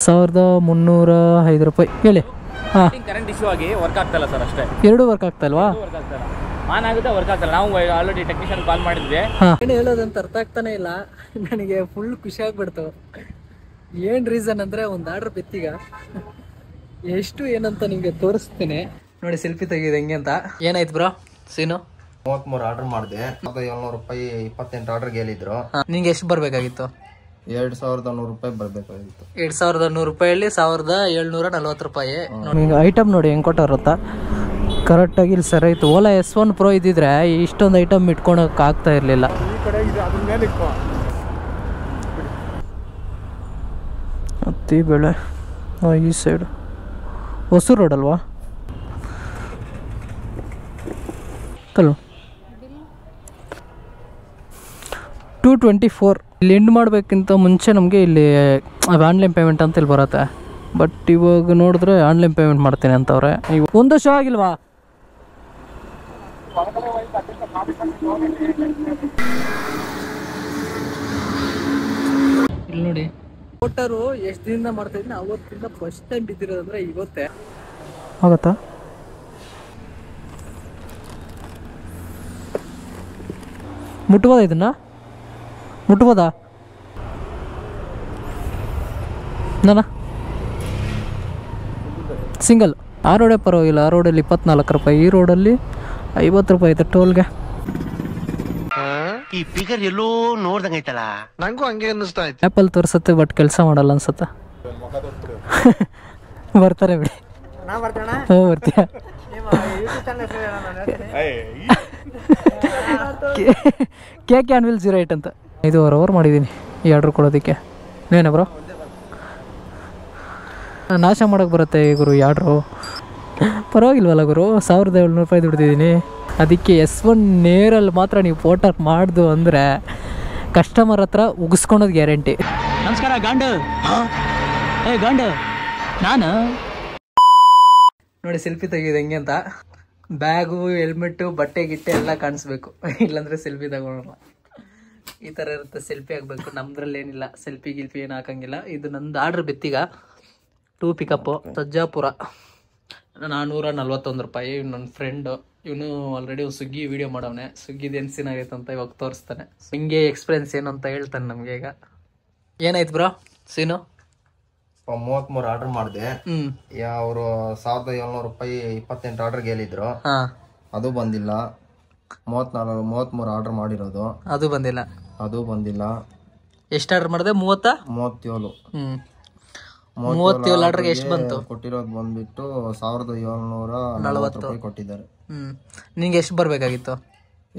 1305 ರೂಪಾಯಿ ಹೇಳಿ. ಹಾಂ, ಕರೆಂಟ್ ಇಶ್ಯೂ ಆಗಿ ವರ್ಕ್ ಆಗ್ತಾಯಿಲ್ಲ ಸರ್, ಅಷ್ಟೇ. ಎರಡೂ ವರ್ಕ್ ಆಗ್ತಾಯಿಲ್ವಾ? ವರ್ಕ್ ಆಗ್ತಾಯಿಲ್ಲ, ಆನ್ ಆಗುತ್ತೆ, ವರ್ಕ್ ಆಗ್ತಾಯಿಲ್ಲ. ನಾವು ಆಲ್ರೆಡಿ ಟೆಕ್ನಿಷಿಯನ್ ಕಾಲ್ ಮಾಡಿದ್ವಿ. ಏನು ಹೇಳೋದಂತ ಅರ್ಥ ಆಗ್ತಾನೆ ಇಲ್ಲ ನನಗೆ. ಫುಲ್ ಖುಷಿ ಆಗ್ಬಿಡ್ತು. ಏನು ರೀಸನ್ ಅಂದರೆ ಒಂದು ಆರ್ಡ್ರ್ ಬಿತ್ತೀಗ ಎಷ್ಟು ಏನಂತ ನಿಮಗೆ ತೋರಿಸ್ತೀನಿ ನೋಡಿ. ಸೆಲ್ಫಿ ತೆಗೀದು ಹೆಂಗೆ ಅಂತ. ಏನಾಯ್ತು ಬ್ರೋ ಸೀನು? 33 ಆರ್ಡರ್ ಮಾಡಿದೆ. 700 ರೂಪಾಯಿ 28 ಆರ್ಡರ್ಗೆ ಹೇಳಿದ್ರು. ನಿಂಗೆ ಎಷ್ಟು ಬರಬೇಕಾಗಿತ್ತು? 2100 ರೂಪಾಯಿ ಬರಬೇಕಾಗಿತ್ತು. 2100 ರೂಪಾಯಲ್ಲಿ 1740 ರೂಪಾಯಿ. ಐಟಮ್ ನೋಡಿ ಹೆಂಗೆ ಕೊಟ್ಟವ್ರತ್ತ ಕರೆಕ್ಟಾಗಿ. ಇಲ್ಲಿ ಸರಿ ಆಯಿತು. ಓಲಾ S1 Pro ಇದ್ದಿದ್ರೆ ಇಷ್ಟೊಂದು ಐಟಮ್ ಇಟ್ಕೊಳಕ್ಕೆ ಆಗ್ತಾ ಇರಲಿಲ್ಲ. ಹತ್ತಿ ಬೆಳೆ ಈ ಸೈಡು ಹೊಸೂರು ರೋಡ್ ಅಲ್ವಾ? ಕಲ್ಲು 224. ಇಲ್ಲಿ ಎಂಡ್ ಮಾಡಬೇಕಿಂತ ಮುಂಚೆ ನಮಗೆ ಇಲ್ಲಿ ಆನ್ಲೈನ್ ಪೇಮೆಂಟ್ ಅಂತ ಇಲ್ಲಿ ಬರುತ್ತೆ. ಬಟ್ ಇವಾಗ ನೋಡಿದ್ರೆ ಆನ್ಲೈನ್ ಪೇಮೆಂಟ್ ಮಾಡ್ತೀನಿ ಅಂತವ್ರೆ. ಈಗ ಒಂದು ಶೋ ಆಗಿಲ್ವಾ? ಇಲ್ಲಿ ನೋಡಿ ಮೋಟರು ಎಷ್ಟು ದಿನದಿಂದ ಮಾಡ್ತಾ ಇದ್ದೀನಿ. ಅವತ್ತಿಂದ ಫಸ್ಟ್ ಟೈಮ್ ಬಿದ್ದಿರೋದಂದ್ರೆ ಇವತ್ತೇ ಆಗತ್ತಾ? ಮುಟ್ಬೋದಾ? ಇದನ್ನ ಮುಟ್ಬೋದಾ? ನಾನಾ ಸಿಂಗಲ್. ಆ ರೋಡೇ ಪರವಾಗಿಲ್ಲ. ಆ ರೋಡಲ್ಲಿ 24 ರೂಪಾಯಿ, ಈ ರೋಡಲ್ಲಿ 50 ರೂಪಾಯಿ ಐತೆ ಟೋಲ್ಗೆ. ಈ ಫಿಗರ್ ಎಲ್ಲೋ ನೋಡ್ದಂಗೈತಲ್ಲ, ನಂಗೂ ಹಂಗೆ ಅನ್ನಿಸ್ತಾ ಇತ್ತು. ಆ್ಯಪಲ್ ತೋರಿಸುತ್ತೆ ಬಟ್ ಕೆಲಸ ಮಾಡಲ್ಲ ಅನ್ಸುತ್ತೆ. ಬರ್ತಾರೆ ಬಿಡಿ. ಹ್ಞೂ ಬರ್ತೀಯ. KK_08 ಅಂತ 5 ಅವರ್ ಮಾಡಿದ್ದೀನಿ ಈ ಆರ್ಡ್ರ್ ಕೊಡೋದಕ್ಕೆ. ನೀವೇನ ಬ್ರೋ? ನಾಶ ಮಾಡೋಕ್ಕೆ ಬರುತ್ತೆ ಗುರು ಈ ಆರ್ಡ್ರು. ಪರವಾಗಿಲ್ವಲ್ಲ ಗುರು? 1700 ರೂಪಾಯಿ ದುಡ್ದಿದ್ದೀನಿ. ಅದಕ್ಕೆ S1 ನೇರಲ್ಲಿ ಮಾತ್ರ ನೀವು ಫೋಟೋ ಮಾಡ್ದು ಅಂದರೆ ಕಸ್ಟಮರ್ ಹತ್ರ ಉಗಿಸ್ಕೊಳೋದು ಗ್ಯಾರಂಟಿ. ನಮಸ್ಕಾರ ಗಾಂಡು. ಗಾಂಡು ನಾನು ನೋಡಿ ಸೆಲ್ಫಿ ತೆಗೀದು ಹೆಂಗೆ ಅಂತ. ಬ್ಯಾಗು, ಹೆಲ್ಮೆಟ್ಟು, ಬಟ್ಟೆ ಗಿಟ್ಟೆ ಎಲ್ಲ ಕಾಣಿಸ್ಬೇಕು, ಇಲ್ಲಾಂದರೆ ಸೆಲ್ಫಿ ತಗೊಳಲ್ಲ. ಈ ಥರ ಇರುತ್ತೆ. ಸೆಲ್ಫಿ ಆಗಬೇಕು. ನಮ್ದ್ರಲ್ಲಿ ಏನಿಲ್ಲ, ಸೆಲ್ಫಿ ಗಿಲ್ಫಿ ಏನು ಹಾಕಂಗಿಲ್ಲ. ಇದು ನಂದು ಆರ್ಡ್ರ್ ಬಿತ್ತೀಗ 2 ಪಿಕಪ್ಪು ಸರ್ಜಾಪುರ 441 ರೂಪಾಯಿ. ನನ್ನ ಫ್ರೆಂಡು ಇವನು ಆಲ್ರೆಡಿ ಒಂದು ಸ್ವಿಗ್ಗಿ ವೀಡಿಯೋ ಮಾಡವನೆ. ಸ್ವಿಗ್ಗಿದು ಏನು ಸೀನ್ ಆಗೈತೆ ಅಂತ ಇವಾಗ ತೋರಿಸ್ತಾನೆ. ಹಿಂಗೆ ಎಕ್ಸ್ಪೀರಿಯನ್ಸ್ ಏನು ಅಂತ ಹೇಳ್ತಾನೆ ನಮಗೆ. ಈಗ ಏನಾಯ್ತು ಬ್ರೋ ಸೀನು? 33 ಆರ್ಡರ್ ಮಾಡಿದೆ. ಅವರು 1700 ರೂಪಾಯಿ 28 ಆರ್ಡರ್ಗೆ ಹೇಳಿದ್ರು. ಅದು ಬಂದಿಲ್ಲ. 33 ಆರ್ಡರ್ ಮಾಡಿರೋದು, ಅದು ಬಂದಿಲ್ಲ. ಎಷ್ಟು ಆರ್ಡರ್ ಮಾಡಿದೆ? 37. 37 ಆರ್ಡರ್ಗೆ ಎಷ್ಟು ಬಂತು? ಕೊಟ್ಟಿರೋದು ಬಂದ್ಬಿಟ್ಟು 1740 ರೂಪಾಯಿ ಕೊಟ್ಟಿದ್ದಾರೆ. ನಿಂಗೆ ಎಷ್ಟು ಬರಬೇಕಾಗಿತ್ತು?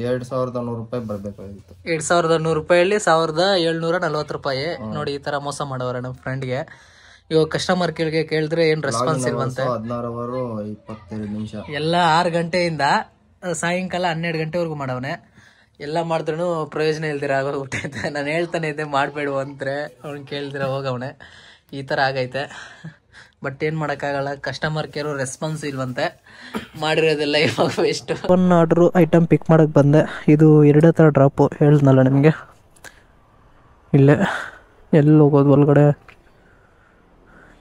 2100 ರೂಪಾಯಿ ಬರಬೇಕಾಗಿತ್ತು. 2100 ರೂಪಾಯಲ್ಲಿ 1740 ರೂಪಾಯಿ. ನೋಡಿ ಈ ಥರ ಮೋಸ ಮಾಡೋರೆ ನಮ್ಮ ಫ್ರೆಂಡ್ಗೆ. ಇವಾಗ ಕಸ್ಟಮರ್ ಕೇಳಿದ್ರೆ ಏನು ರೆಸ್ಪಾನ್ಸ್ ಇಲ್ವಂತೆ. 16:22 ನಿಮಿಷ ಎಲ್ಲ 6 ಗಂಟೆಯಿಂದ ಸಾಯಂಕಾಲ 12 ಗಂಟೆವರೆಗೂ ಮಾಡವನೆ. ಎಲ್ಲ ಮಾಡಿದ್ರೂ ಪ್ರಯೋಜನ ಇಲ್ದಿರ ಆಗೋಗ್ಬಿಟ್ಟೈತೆ. ನಾನು ಹೇಳ್ತಾನೆ ಇದ್ದೆ ಮಾಡಬೇಡು ಅಂದರೆ ಅವ್ನು ಕೇಳ್ದಿರ ಹೋಗವನೆ. ಈ ಥರ ಆಗೈತೆ. ಬಟ್ ಏನು ಮಾಡೋಕ್ಕಾಗಲ್ಲ, ಕಸ್ಟಮರ್ ಕೇರು ರೆಸ್ಪಾನ್ಸ್ ಇಲ್ವಂತೆ. ಮಾಡಿರೋದೆಲ್ಲ ಇವಾಗ ವೇಸ್ಟು. ಒಂದು ಆರ್ಡ್ರು ಐಟಮ್ ಪಿಕ್ ಮಾಡೋಕ್ಕೆ ಬಂದೆ. ಇದು 2 ಥರ ಡ್ರಾಪು ಹೇಳಿದ್ನಲ್ಲ ನಿಮಗೆ. ಇಲ್ಲೇ ಎಲ್ಲಿ ಹೋಗೋದು? ಒಳಗಡೆ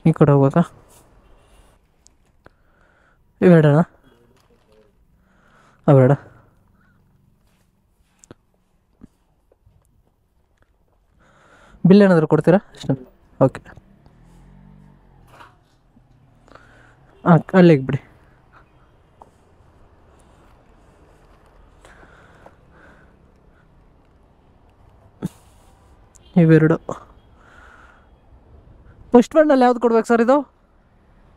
ಈ ಕಡೆ ಹೋಗೋದಾ? ಇವೇಡಣ ಅವೇಡ. ಬಿಲ್ ಏನಾದರೂ ಕೊಡ್ತೀರಾ? ಅಷ್ಟು ಓಕೆ. ಹಾಂ ಅಲ್ಲಿಗೆ ಬಿಡಿ. ಇವೆರಡು ಫಸ್ಟ್ ಒನ್ನಲ್ಲಿ ಯಾವ್ದು ಕೊಡ್ಬೇಕು ಸರ್? ಇದು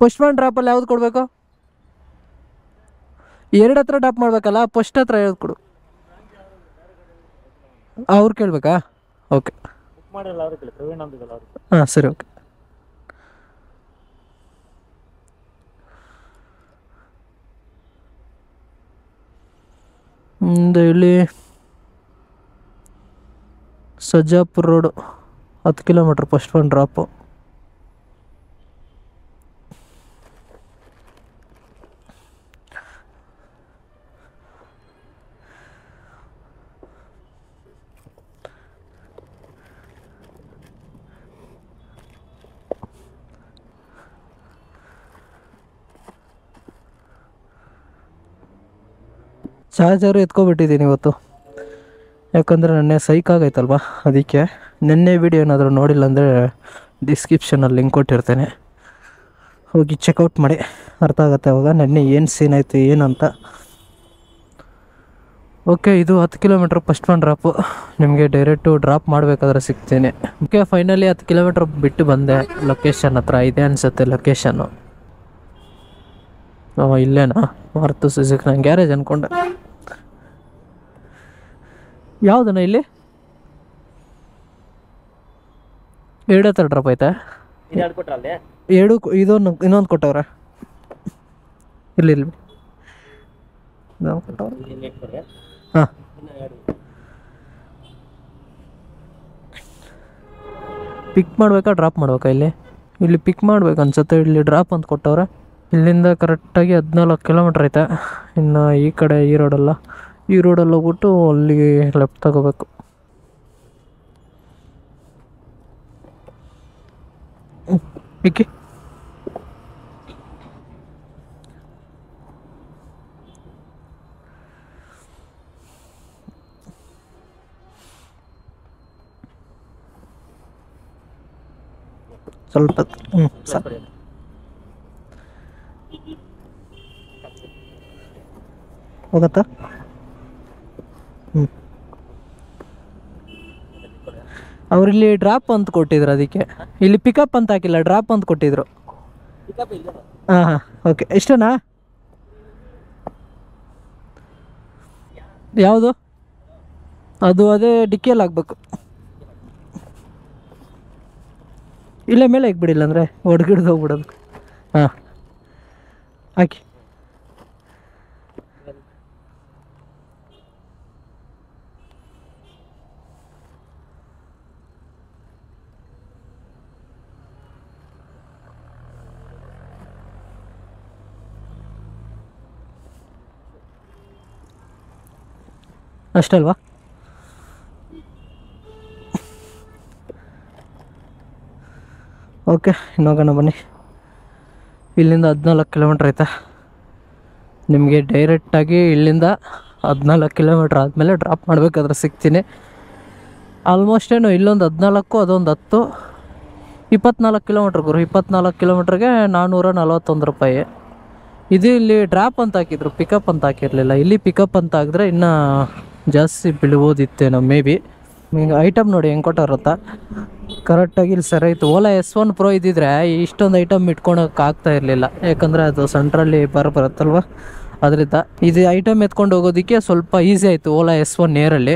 ಫಸ್ಟ್ ಒನ್ ಡ್ರಾಪಲ್ಲಿ ಯಾವ್ದು ಕೊಡಬೇಕು? 2 ಹತ್ರ ಡ್ರಾಪ್ ಮಾಡಬೇಕಲ್ಲ, ಫಸ್ಟ್ ಹತ್ರ ಯಾವ್ದು ಕೊಡು? ಅವ್ರು ಕೇಳಬೇಕಾ? ಓಕೆ ಹಾಂ ಸರಿ ಓಕೆ. ಇಲ್ಲಿ Sarjapura road 10 kilometre first one drop. Charger ಎತ್ಕೊಬಿಟ್ಟಿದ್ದೀನಿ ಇವತ್ತು, ಯಾಕಂದರೆ ನೆನ್ನೆ ಸೈಕಾಗೈತಲ್ವ, ಅದಕ್ಕೆ. ನೆನ್ನೆ ವಿಡಿಯೋ ಏನಾದರೂ ನೋಡಿಲ್ಲ ಅಂದರೆ ಡಿಸ್ಕ್ರಿಪ್ಷನಲ್ಲಿ ಲಿಂಕ್ ಕೊಟ್ಟಿರ್ತೇನೆ, ಹೋಗಿ ಚೆಕ್ಔಟ್ ಮಾಡಿ, ಅರ್ಥ ಆಗುತ್ತೆ ಅವಾಗ ನೆನ್ನೆ ಏನು ಸೀನ್ ಆಯಿತು ಏನಂತ. ಓಕೆ, ಇದು 10 ಕಿಲೋಮೀಟ್ರ್ ಫಸ್ಟ್ ಒನ್ ಡ್ರಾಪು. ನಿಮಗೆ ಡೈರೆಕ್ಟು ಡ್ರಾಪ್ ಮಾಡಬೇಕಾದ್ರೆ ಸಿಗ್ತೀನಿ. ಓಕೆ, ಫೈನಲಿ 10 ಕಿಲೋಮೀಟ್ರ್ ಬಿಟ್ಟು ಬಂದೆ. ಲೊಕೇಶನ್ ಹತ್ರ ಇದೆ ಅನಿಸುತ್ತೆ ಲೊಕೇಶನ್ನು. ಇಲ್ಲೇನಾ? ಮಾರುತಿ ಸುಜುಕಿ. ನಾನು ಗ್ಯಾರೇಜ್ ಅಂದ್ಕೊಂಡೆ. ಯಾವುದನ್ನ ಇಲ್ಲಿ 2 ಥರ ಡ್ರಾಪ್ ಐತೆ. ಎರಡು ಇನ್ನೊಂದು ಕೊಟ್ಟವ್ರೆ. ಇಲ್ಲಿ ಕೊಟ್ಟವ್ರೆ. ಹಾಂ, ಪಿಕ್ ಮಾಡ್ಬೇಕಾ ಡ್ರಾಪ್ ಮಾಡ್ಬೇಕಾ? ಇಲ್ಲಿ ಪಿಕ್ ಮಾಡ್ಬೇಕು ಅನ್ಸುತ್ತೆ. ಇಲ್ಲಿ ಡ್ರಾಪ್ ಅಂತ ಕೊಟ್ಟವ್ರೆ. ಇಲ್ಲಿಂದ ಕರೆಕ್ಟಾಗಿ 14 ಕಿಲೋಮೀಟ್ರ್ ಐತೆ. ಇನ್ನು ಈ ಕಡೆ ಈ ರೋಡಲ್ಲಿ ಹೋಗ್ಬಿಟ್ಟು ಅಲ್ಲಿಗೆ ಲೆಫ್ಟ್ ತಗೋಬೇಕು. ಪಿಕ್ಕಿ ಸ್ವಲ್ಪ ಸರ್ ಹೋಗತ್ತಾ? ಅವರಿಲ್ಲಿ ಡ್ರಾಪ್ ಅಂತ ಕೊಟ್ಟಿದ್ರು, ಅದಕ್ಕೆ ಇಲ್ಲಿ ಪಿಕಪ್ ಅಂತ ಹಾಕಿಲ್ಲ, ಡ್ರಾಪ್ ಅಂತ ಕೊಟ್ಟಿದ್ರು. ಹಾಂ ಹಾಂ, ಓಕೆ. ಎಷ್ಟನಾ? ಯಾವುದು ಅದು? ಅದೇ ಡಿಕ್ಕಿಯಲ್ಲಿ ಹಾಕ್ಬೇಕು. ಇಲ್ಲೇ ಮೇಲೆ ಹಾಕ್ಬಿಡಿಲ್ಲ ಅಂದರೆ ಹೊಡ್ಗಿಡ್ದು ಹೋಗ್ಬಿಡೋದು. ಹಾಂ, ಹಾಕಿ. ಅಷ್ಟಲ್ವಾ? ಓಕೆ, ಇನ್ನೋಗೋಣ ಬನ್ನಿ. ಇಲ್ಲಿಂದ 14 ಕಿಲೋಮೀಟ್ರ್ ಐತೆ. ನಿಮಗೆ ಡೈರೆಕ್ಟಾಗಿ ಇಲ್ಲಿಂದ 14 ಕಿಲೋಮೀಟ್ರ್ ಆದಮೇಲೆ ಡ್ರಾಪ್ ಮಾಡಬೇಕಾದ್ರೆ ಸಿಗ್ತೀನಿ. ಆಲ್ಮೋಸ್ಟ್ ಏನು ಇಲ್ಲೊಂದು 14, ಅದೊಂದು 10, 24 ಕಿಲೋಮೀಟ್ರ್ ಗುರು. 24 ಕಿಲೋಮೀಟ್ರಿಗೆ 441 ರೂಪಾಯಿ. ಇದು ಇಲ್ಲಿ ಡ್ರಾಪ್ ಅಂತ ಹಾಕಿದ್ರು, ಪಿಕಪ್ ಅಂತ ಹಾಕಿರಲಿಲ್ಲ. ಇಲ್ಲಿ ಪಿಕಪ್ ಅಂತ ಹಾಕಿದ್ರೆ ಇನ್ನೂ ಜಾಸ್ತಿ ಬೀಳ್ಬೋದಿತ್ತೇನೋ ಮೇ ಬಿ. ಈಗ ಐಟಮ್ ನೋಡಿ ಹೆಂಗೆ ಕೊಟ್ಟವ್ರತ್ತ ಕರೆಕ್ಟಾಗಿ ಇಲ್ಲಿ ಸರಿ ಇತ್ತು. ಓಲಾ S1 Pro ಇದ್ದಿದ್ರೆ ಇಷ್ಟೊಂದು ಐಟಮ್ ಇಟ್ಕೊಳಕ್ಕೆ ಆಗ್ತಾ ಇರಲಿಲ್ಲ, ಯಾಕಂದರೆ ಅದು ಸೆಂಟ್ರಲ್ಲಿ ಬರುತ್ತಲ್ವ, ಅದರಿಂದ ಇದು ಐಟಮ್ ಎತ್ಕೊಂಡು ಹೋಗೋದಕ್ಕೆ ಸ್ವಲ್ಪ ಈಸಿ ಆಯಿತು ಓಲಾ S1 ನೇರಲ್ಲಿ.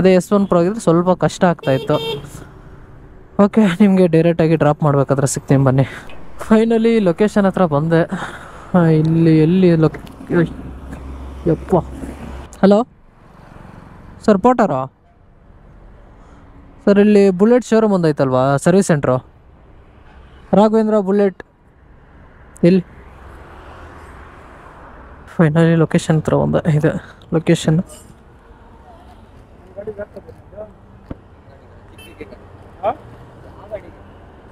ಅದೇ S1 Pro ಆಗಿದ್ರೆ ಸ್ವಲ್ಪ ಕಷ್ಟ ಆಗ್ತಾಯಿತ್ತು. ಓಕೆ, ನಿಮಗೆ ಡೈರೆಕ್ಟಾಗಿ ಡ್ರಾಪ್ ಮಾಡಬೇಕಾದ್ರೆ ಸಿಗ್ತೀನಿ ಬನ್ನಿ. ಫೈನಲಿ ಲೊಕೇಶನ್ ಹತ್ರ ಬಂದೆ. ಇಲ್ಲಿ ಎಲ್ಲಿ ಯಪ್ಪ. ಹಲೋ ಸರ್, ಪೋಟಾರಾ ಸರ್? ಇಲ್ಲಿ ಬುಲೆಟ್ ಶೋರೂಮ್ ಒಂದೈತಲ್ವಾ, ಸರ್ವಿಸ್ ಸೆಂಟ್ರು, ರಾಘವೇಂದ್ರ ಬುಲೆಟ್. ಇಲ್ಲಿ ಫೈನಲಿ ಲೊಕೇಶನ್ ಹತ್ರ ಒಂದು ಇದೆ ಲೊಕೇಶನ್.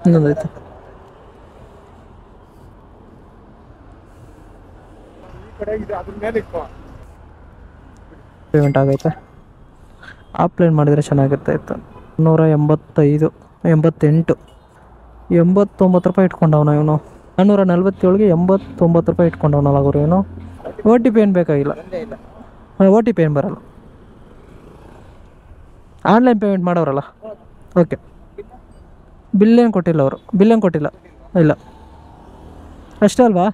ಇನ್ನೊಂದೈತೆ. ಪೇಮೆಂಟ್ ಆಗೈತೆ. ಆಫ್ಲೈನ್ ಮಾಡಿದರೆ ಚೆನ್ನಾಗಿರ್ತಾಯಿತ್ತು. 185, 88, 89 ರೂಪಾಯಿ ಇಟ್ಕೊಂಡವನ ಇವನು. 447ಗೆ 89 ರೂಪಾಯಿ ಇಟ್ಕೊಂಡವನಲ್ಲ ಗುರು ಇವನು. OTP ಏನು ಬೇಕಾಗಿಲ್ಲ. OTP ಏನು ಬರಲ್ಲ. ಆನ್ಲೈನ್ ಪೇಮೆಂಟ್ ಮಾಡೋರಲ್ಲ. ಓಕೆ, ಬಿಲ್ಲೇನು ಕೊಟ್ಟಿಲ್ಲ ಅವರು, ಬಿಲ್ಲೇನು ಕೊಟ್ಟಿಲ್ಲ. ಇಲ್ಲ ಅಷ್ಟೇ ಅಲ್ವಾ?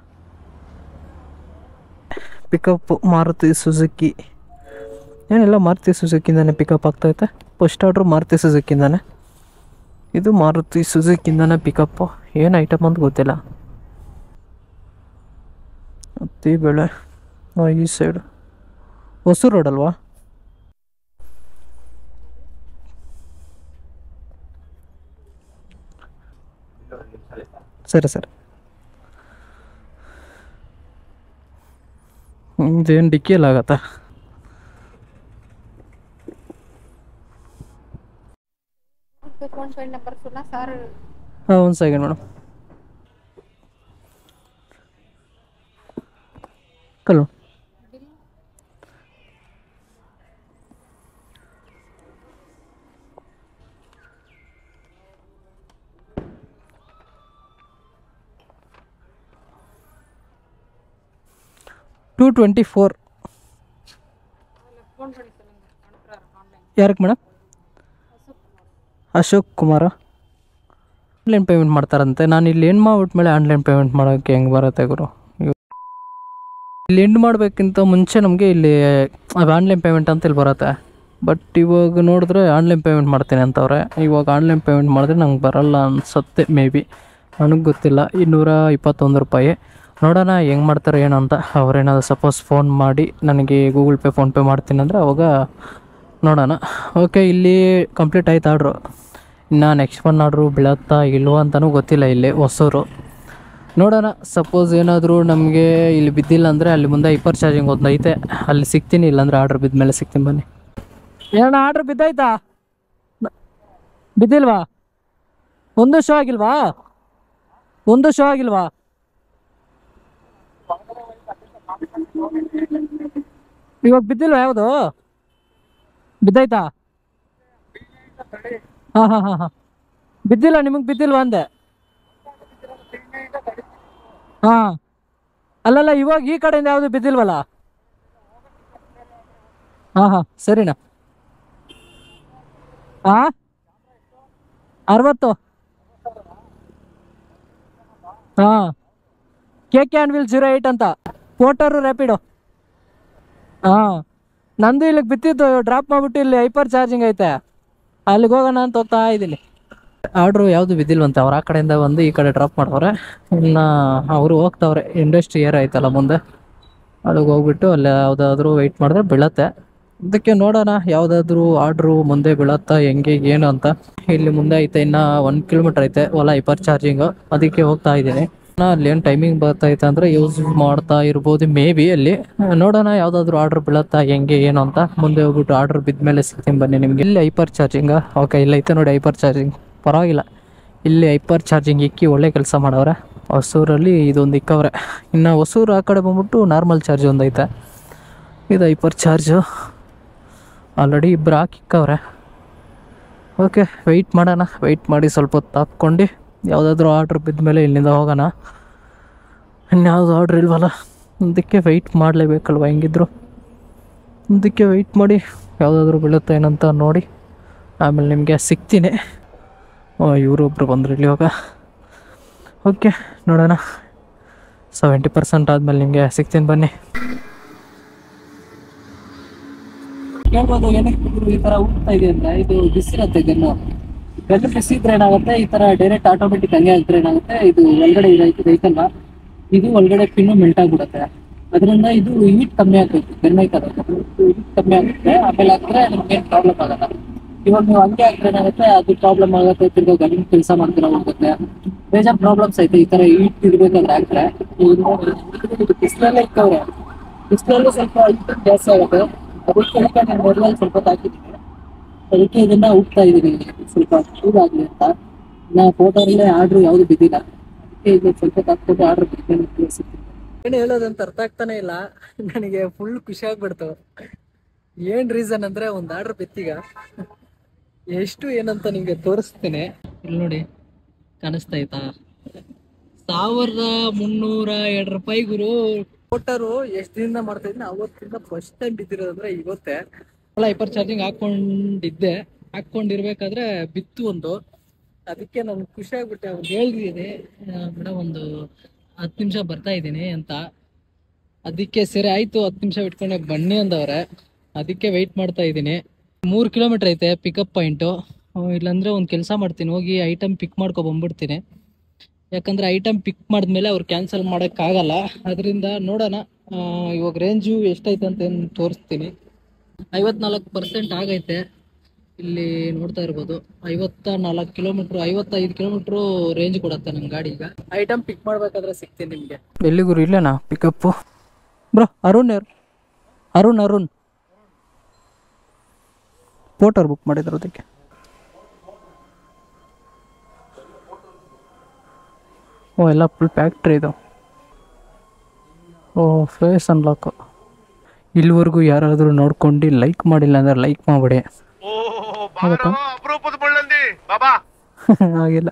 Pickup Maruti Suzuki. ಏನೆಲ್ಲ ಮಾರುತಿ ಸುಜುಕಿಂದಾನೆ ಪಿಕಪ್ ಆಗ್ತೈತೆ. ಫಸ್ಟ್ ಆರ್ಡ್ರು ಮಾರುತಿ ಸುಜುಕಿಂದಾನೆ. ಇದು ಮಾರುತಿ ಸುಜುಕಿಂದಾನೆ ಪಿಕಪ್ಪು. ಏನು ಐಟಮ್ ಅಂತ ಗೊತ್ತಿಲ್ಲ. ಅತ್ತಿ ಬೆಳೆ ಈ ಸೈಡು ಹೊಸೂರು ರೋಡ್ ಅಲ್ವಾ? ಸರಿ ಸರಿ. ಇದೇನು ಡಿಕ್ಕಿಯಲ್ಲಿ ಆಗತ್ತಾ? ಹಾಂ, ಒಂದು ಸೆಕೆಂಡ್ ಮೇಡಮ್. ಕಲ್ಲು 224. ಯಾರಕ್ಕೆ madam? Ashok Kumar. Online payment ಮಾಡ್ತಾರಂತೆ. ನಾನು ಇಲ್ಲಿ ಎಂಡ್ ಮಾಡ್ಬಿಟ್ಮೇಲೆ ಆನ್ಲೈನ್ ಪೇಮೆಂಟ್ ಮಾಡೋಕ್ಕೆ ಹೆಂಗೆ ಬರುತ್ತೆ ಗುರು? ಇಲ್ಲಿ ಎಂಡ್ ಮಾಡೋಕ್ಕಿಂತ ಮುಂಚೆ ನಮಗೆ ಇಲ್ಲಿ ಆನ್ಲೈನ್ ಪೇಮೆಂಟ್ ಅಂತ ಇಲ್ಲಿ ಬರುತ್ತೆ. ಬಟ್ ಇವಾಗ ನೋಡಿದ್ರೆ ಆನ್ಲೈನ್ ಪೇಮೆಂಟ್ ಮಾಡ್ತೀನಿ ಅಂತವ್ರೆ. ಇವಾಗ ಆನ್ಲೈನ್ ಪೇಮೆಂಟ್ ಮಾಡಿದ್ರೆ ನಂಗೆ ಬರಲ್ಲ ಅನಿಸುತ್ತೆ, ಮೇ ಬಿ, ನನಗೆ ಗೊತ್ತಿಲ್ಲ. 221 ರೂಪಾಯಿ. ನೋಡೋಣ ಹೆಂಗೆ ಮಾಡ್ತಾರೆ ಏನು ಅಂತ. ಅವ್ರೇನಾದ್ರು ಸಪೋಸ್ ಫೋನ್ ಮಾಡಿ ನನಗೆ ಗೂಗಲ್ ಪೇ ಫೋನ್ಪೇ ಮಾಡ್ತೀನಿ ಅಂದರೆ ಅವಾಗ ನೋಡೋಣ. ಓಕೆ, ಇಲ್ಲಿ ಕಂಪ್ಲೀಟ್ ಆಯ್ತು ಆರ್ಡ್ರು. ಇನ್ನು ನೆಕ್ಸ್ಟ್ ಒನ್ ಆರ್ಡ್ರು ಬೀಳತ್ತಾ ಇಲ್ವೋ ಅಂತಲೂ ಗೊತ್ತಿಲ್ಲ. ಇಲ್ಲಿ ಹೊಸೂರು ನೋಡೋಣ. ಸಪೋಸ್ ಏನಾದರೂ ನಮಗೆ ಇಲ್ಲಿ ಬಿದ್ದಿಲ್ಲ ಅಂದರೆ ಅಲ್ಲಿ ಮುಂದೆ ಹೈಪರ್ ಚಾರ್ಜಿಂಗ್ ಒಂದು ಐತೆ, ಅಲ್ಲಿ ಸಿಗ್ತೀನಿ. ಇಲ್ಲಾಂದರೆ ಆರ್ಡ್ರ್ ಬಿದ್ದ ಮೇಲೆ ಸಿಗ್ತೀನಿ. ಬನ್ನಿ. ಏನಣ್ಣ ಆರ್ಡ್ರ್ ಬಿದ್ದಾಯ್ತಾ? ಬಿದ್ದಿಲ್ವಾ? ಒಂದು ಶೋ ಆಗಿಲ್ವಾ? ಇವಾಗ ಬಿದ್ದಿಲ್ವಾ? ಯಾವುದು ಬಿದ್ದಾಯ್ತಾ? ಹಾಂ. ಬಿದ್ದಿಲ್ಲ? ನಿಮಗೆ ಬಿದ್ದಿಲ್ವಾ ಅಂದೆ? ಹಾಂ. ಅಲ್ಲಲ್ಲ, ಇವಾಗ ಈ ಕಡೆಯಿಂದ ಯಾವುದು ಬಿದ್ದಿಲ್ವಲ್ಲ? ಹಾಂ, ಸರಿನಾ. 60. ಹಾಂ. KK Anvil 08 ಅಂತ, ಪೋಟರು ರ್ಯಾಪಿಡೋ. ಹಾಂ, ನಂದು ಇಲ್ಲಿಗೆ ಬಿತ್ತಿದ್ದು ಡ್ರಾಪ್ ಮಾಡಿಬಿಟ್ಟು ಇಲ್ಲಿ ಹೈಪರ್ ಚಾರ್ಜಿಂಗ್ ಐತೆ, ಅಲ್ಲಿಗೆ ಹೋಗೋಣ ಅಂತ ಹೋಗ್ತಾ ಇದ್ದೀನಿ. ಆರ್ಡ್ರು ಯಾವುದು ಬಿದ್ದಿಲ್ವಂತೆ. ಅವ್ರು ಆ ಕಡೆಯಿಂದ ಬಂದು ಈ ಕಡೆ ಡ್ರಾಪ್ ಮಾಡವ್ರೆ. ಇನ್ನು ಅವರು ಹೋಗ್ತಾವ್ರೆ. ಇಂಡಸ್ಟ್ರಿ ಏರ್ ಐತಲ್ಲ ಮುಂದೆ, ಅಲ್ಲಿಗೆ ಹೋಗ್ಬಿಟ್ಟು ಅಲ್ಲಿ ಯಾವುದಾದ್ರೂ ವೆಯ್ಟ್ ಮಾಡಿದ್ರೆ ಬೀಳತ್ತೆ. ಅದಕ್ಕೆ ನೋಡೋಣ ಯಾವುದಾದ್ರೂ ಆರ್ಡ್ರು ಮುಂದೆ ಬೀಳತ್ತಾ ಹೆಂಗೆ ಏನು ಅಂತ. ಇಲ್ಲಿ ಮುಂದೆ ಐತೆ, ಇನ್ನು 1 ಕಿಲೋಮೀಟ್ರ್ ಐತೆ ಓಲಾ ಹೈಪರ್ ಚಾರ್ಜಿಂಗು. ಅದಕ್ಕೆ ಹೋಗ್ತಾ ಇದ್ದೀನಿ. ಅಲ್ಲಿ ಏನು ಟೈಮಿಂಗ್ ಬರ್ತೈತೆ ಅಂದರೆ ಯೂಸ್ ಮಾಡ್ತಾ ಇರ್ಬೋದು, ಮೇ ಬಿ. ಅಲ್ಲಿ ನೋಡೋಣ ಯಾವುದಾದ್ರೂ ಆರ್ಡ್ರ್ ಬೀಳತ್ತಾ ಹೆಂಗೆ ಏನು ಅಂತ. ಮುಂದೆ ಹೋಗ್ಬಿಟ್ಟು ಆರ್ಡ್ರ್ ಬಿದ್ದ ಮೇಲೆ ಸಿಗ್ತೀನಿ ಬನ್ನಿ ನಿಮಗೆ. ಇಲ್ಲಿ ಹೈಪರ್ ಚಾರ್ಜಿಂಗ. ಓಕೆ, ಇಲ್ಲ ಐತೆ ನೋಡಿ ಹೈಪರ್ ಚಾರ್ಜಿಂಗ್. ಪರವಾಗಿಲ್ಲ, ಇಲ್ಲಿ ಹೈಪರ್ ಚಾರ್ಜಿಂಗ್ ಇಕ್ಕಿ ಒಳ್ಳೆ ಕೆಲಸ ಮಾಡವ್ರೆ. ಹೊಸೂರಲ್ಲಿ ಇದೊಂದು ಇಕ್ಕವ್ರೆ. ಇನ್ನು ಹೊಸೂರು ಆ ಕಡೆ ಬಂದ್ಬಿಟ್ಟು ನಾರ್ಮಲ್ ಚಾರ್ಜ್ ಒಂದು ಐತೆ. ಇದು ಹೈಪರ್ ಚಾರ್ಜು. ಆಲ್ರೆಡಿ ಇಬ್ಬರು ಹಾಕಿಕ್ಕವ್ರೆ. ಓಕೆ, ವೆಯ್ಟ್ ಮಾಡೋಣ. ವೆಯ್ಟ್ ಮಾಡಿ ಸ್ವಲ್ಪ ಹೊತ್ತು ಹಾಕ್ಕೊಂಡು ಯಾವುದಾದ್ರೂ ಆರ್ಡ್ರ್ ಬಿದ್ದ ಮೇಲೆ ಇಲ್ಲಿಂದ ಹೋಗೋಣ. ಇನ್ಯಾವುದು ಆರ್ಡ್ರ್ ಇಲ್ವಲ್ಲ, ಅದಕ್ಕೆ ವೆಯ್ಟ್ ಮಾಡಲೇಬೇಕಲ್ವ ಹೆಂಗಿದ್ರು. ಅದಕ್ಕೆ ವೆಯ್ಟ್ ಮಾಡಿ ಯಾವುದಾದ್ರೂ ಬೀಳುತ್ತೆ ಏನಂತ ನೋಡಿ ಆಮೇಲೆ ನಿಮಗೆ ಸಿಗ್ತೀನಿ. ಇವರೊಬ್ಬರು ಬಂದರು ಇಲ್ಲಿ ಇವಾಗ. ಓಕೆ, ನೋಡೋಣ. 70% ಆದಮೇಲೆ ನಿಮಗೆ ಸಿಗ್ತೀನಿ ಬನ್ನಿ. ಕೇಳ್ಬೋದು ಏನಕ್ಕೆ ಈ ಥರ ಹೋಗ್ತಾ ಇದೆ ಅಂದರೆ, ಇದು ಬಿಸಿರುತ್ತೆ ಗನ್ನು ಬಿಸಿದ್ರೆ ಏನಾಗುತ್ತೆ, ಈ ಥರ ಡೈರೆಕ್ಟ್ ಆಟೋಮೆಟಿಕ್ ಹಂಗೆ ಆಗಿದ್ರೆ ಏನಾಗುತ್ತೆ, ಇದು ಒಳಗಡೆ ಇದೈತಲ್ಲ, ಇದು ಒಳಗಡೆ ಪಿನ್ನು ಮೆಲ್ಟ್ ಆಗಿಬಿಡುತ್ತೆ. ಅದರಿಂದ ಇದು ಹೀಟ್ ಕಮ್ಮಿ ಆಗ್ತೈತೆ. ಗನ್ ಐತಲ್ಲ, ಹೀಟ್ ಕಮ್ಮಿ ಆಗುತ್ತೆ. ಆಮೇಲೆ ಹಾಕಿದ್ರೆ ನಿಮ್ಗೇನು ಪ್ರಾಬ್ಲಮ್ ಆಗಲ್ಲ. ಇವಾಗ ನೀವು ಹಂಗೆ ಹಾಕಿದ್ರೆ ಏನಾಗುತ್ತೆ, ಅದು ಪ್ರಾಬ್ಲಮ್ ಆಗುತ್ತೆ. ತಿರ್ಗಾ ಗನ್ ಕೆಲಸ ಮಾಡ್ತೀರ ಹೋಗುತ್ತೆ. ಬೇಜಾರು ಪ್ರಾಬ್ಲಮ್ಸ್ ಐತೆ ಈ ಥರ ಹೀಟ್ ಇರಬೇಕಾದ್ರೆ ಹಾಕಿದ್ರೆ. ಬಿಸಿಲಲ್ಲೇ ಇಕ್ಕವ್ರೆ. ಬಿಸಿಲಲ್ಲೂ ಸ್ವಲ್ಪ ಹೀಟ್ ಜಾಸ್ತಿ ಆಗುತ್ತೆ. ಅದಕ್ಕೆ ನಾನು ಮೊದಲಲ್ಲಿ ಸ್ವಲ್ಪ ಹಾಕಿದ್ದೀನಿ. ಅದಕ್ಕೆ ಇದನ್ನ ಹೋಗ್ತಾ ಇದ್ದೀನಿ ಸ್ವಲ್ಪ ಕೂಲ್ ಆಗಲಿ ಅಂತ. ನಾವು ಫೋಟೋರಲ್ಲೇ ಆರ್ಡ್ರು ಯಾವುದು ಬಿದ್ದಿಲ್ಲ, ಅದಕ್ಕೆ ಇದು ಸ್ವಲ್ಪ ಹಾಕ್ಕೊಂಡು ಆರ್ಡ್ರ್ ಬಿದ್ದು ಸಿಗ್ತೀನಿ. ಏನು ಹೇಳೋದಂತ ಅರ್ಥ ಆಗ್ತಾನೆ ಇಲ್ಲ ನನಗೆ. ಫುಲ್ ಖುಷಿ ಆಗ್ಬಿಡ್ತು. ಏನು ರೀಸನ್ ಅಂದರೆ, ಒಂದು ಆರ್ಡ್ರ್ ಬಿತ್ತೀಗ ಎಷ್ಟು ಏನಂತ ನಿಮಗೆ ತೋರಿಸ್ತೀನಿ. ಇಲ್ಲಿ ನೋಡಿ, ಕಾಣಿಸ್ತಾ 1302 ರೂಪಾಯಿ ಗುರು. ಫೋಟರು ಎಷ್ಟು ದಿನದಿಂದ ಮಾಡ್ತಾ ಇದ್ದೀನಿ, ಅವತ್ತಿಂದ ಫಸ್ಟ್ ಟೈಮ್ ಬಿದ್ದಿರೋದಂದ್ರೆ ಇವತ್ತೇ. ಹೈಪರ್ ಚಾರ್ಜಿಂಗ್ ಹಾಕೊಂಡಿರ್ಬೇಕಾದ್ರೆ ಬಿತ್ತು ಒಂದು. ಅದಕ್ಕೆ ನಾನು ಖುಷಿ ಆಗ್ಬಿಟ್ಟೆ. ಅವ್ರು ಹೇಳಿದ್ದೀನಿ ಮೇಡಮ್ ಒಂದು 10 ನಿಮಿಷ ಬರ್ತಾ ಇದ್ದೀನಿ ಅಂತ. ಅದಕ್ಕೆ ಸರಿ ಆಯಿತು 10 ನಿಮಿಷ ಇಟ್ಕೊಂಡೆ ಬನ್ನಿ ಅಂದವ್ರೆ. ಅದಕ್ಕೆ ವೆಯ್ಟ್ ಮಾಡ್ತಾ ಇದ್ದೀನಿ. 3 ಕಿಲೋಮೀಟ್ರ್ ಐತೆ ಪಿಕಪ್ ಪಾಯಿಂಟು. ಇಲ್ಲಾಂದರೆ ಒಂದು ಕೆಲಸ ಮಾಡ್ತೀನಿ, ಹೋಗಿ ಐಟಮ್ ಪಿಕ್ ಬಂದ್ಬಿಡ್ತೀನಿ. ಯಾಕಂದರೆ ಐಟಮ್ ಪಿಕ್ ಮಾಡಿದ್ಮೇಲೆ ಅವ್ರು ಕ್ಯಾನ್ಸಲ್ ಮಾಡೋಕ್ಕಾಗಲ್ಲ. ಅದರಿಂದ ನೋಡೋಣ. ಇವಾಗ ರೇಂಜು ಎಷ್ಟೈತೆ ಅಂತ ಏನು ತೋರಿಸ್ತೀನಿ. 54% ಆಗೈತೆ. ಇಲ್ಲಿ ನೋಡ್ತಾ ಇರ್ಬೋದು 54 ಕಿಲೋಮೀಟ್ರು, 55 ಕಿಲೋಮೀಟ್ರು ರೇಂಜ್ ಕೊಡುತ್ತೆ ನಮ್ಮ ಗಾಡಿ. ಈಗ ಐಟಮ್ ಪಿಕ್ ಮಾಡಬೇಕಾದ್ರೆ ಸಿಗ್ತೀನಿ ನಿಮಗೆ. ಎಲ್ಲಿಗೂ ಇಲ್ಲೇನಾ pickup bro? Arun Porter book ಮಾಡಿದ್ರು ಅದಕ್ಕೆ. ಓ, ಎಲ್ಲ ಫುಲ್ ಫ್ಯಾಕ್ಟ್ರಿ ಇದು. ಓ, ಫೇಸ್ ಅನ್ಲಾಕು. ಇಲ್ಲಿವರೆಗೂ ಯಾರಾದರೂ ನೋಡ್ಕೊಂಡು ಲೈಕ್ ಮಾಡಿಲ್ಲ ಅಂದರೆ ಲೈಕ್ ಮಾಡಿಬಿಡಿ. ಆಗಿಲ್ಲ.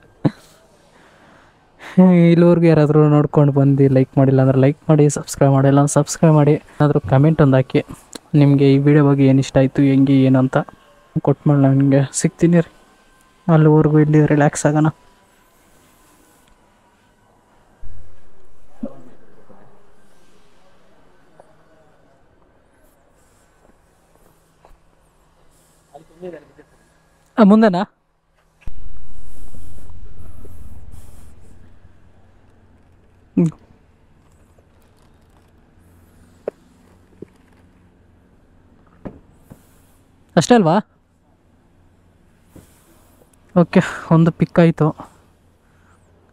ಇಲ್ಲಿವರೆಗೂ ಯಾರಾದರೂ ನೋಡ್ಕೊಂಡು ಬಂದು ಲೈಕ್ ಮಾಡಿಲ್ಲ ಅಂದ್ರೆ ಲೈಕ್ ಮಾಡಿ, ಸಬ್ಸ್ಕ್ರೈಬ್ ಮಾಡಿಲ್ಲ ಅಂದ್ರೆ ಸಬ್ಸ್ಕ್ರೈಬ್ ಮಾಡಿ, ಏನಾದರೂ ಕಮೆಂಟ್ ಒಂದು ಹಾಕಿ ನಿಮಗೆ ಈ ವಿಡಿಯೋ ಬಗ್ಗೆ ಏನು ಇಷ್ಟ ಆಯಿತು, ಹೆಂಗೆ ಏನಂತ ಕೊಟ್ಮೇಲೆ ನನಗೆ ಸಿಗ್ತೀನಿ ರೀ. ಅಲ್ಲಿವರೆಗೂ ಇಲ್ಲಿ ರಿಲ್ಯಾಕ್ಸ್ ಆಗೋಣ. ಮುಂದೆನಾ? ಅಷ್ಟೇ ಅಲ್ವಾ? ಓಕೆ, ಒಂದು ಪಿಕ್ ಆಯಿತು.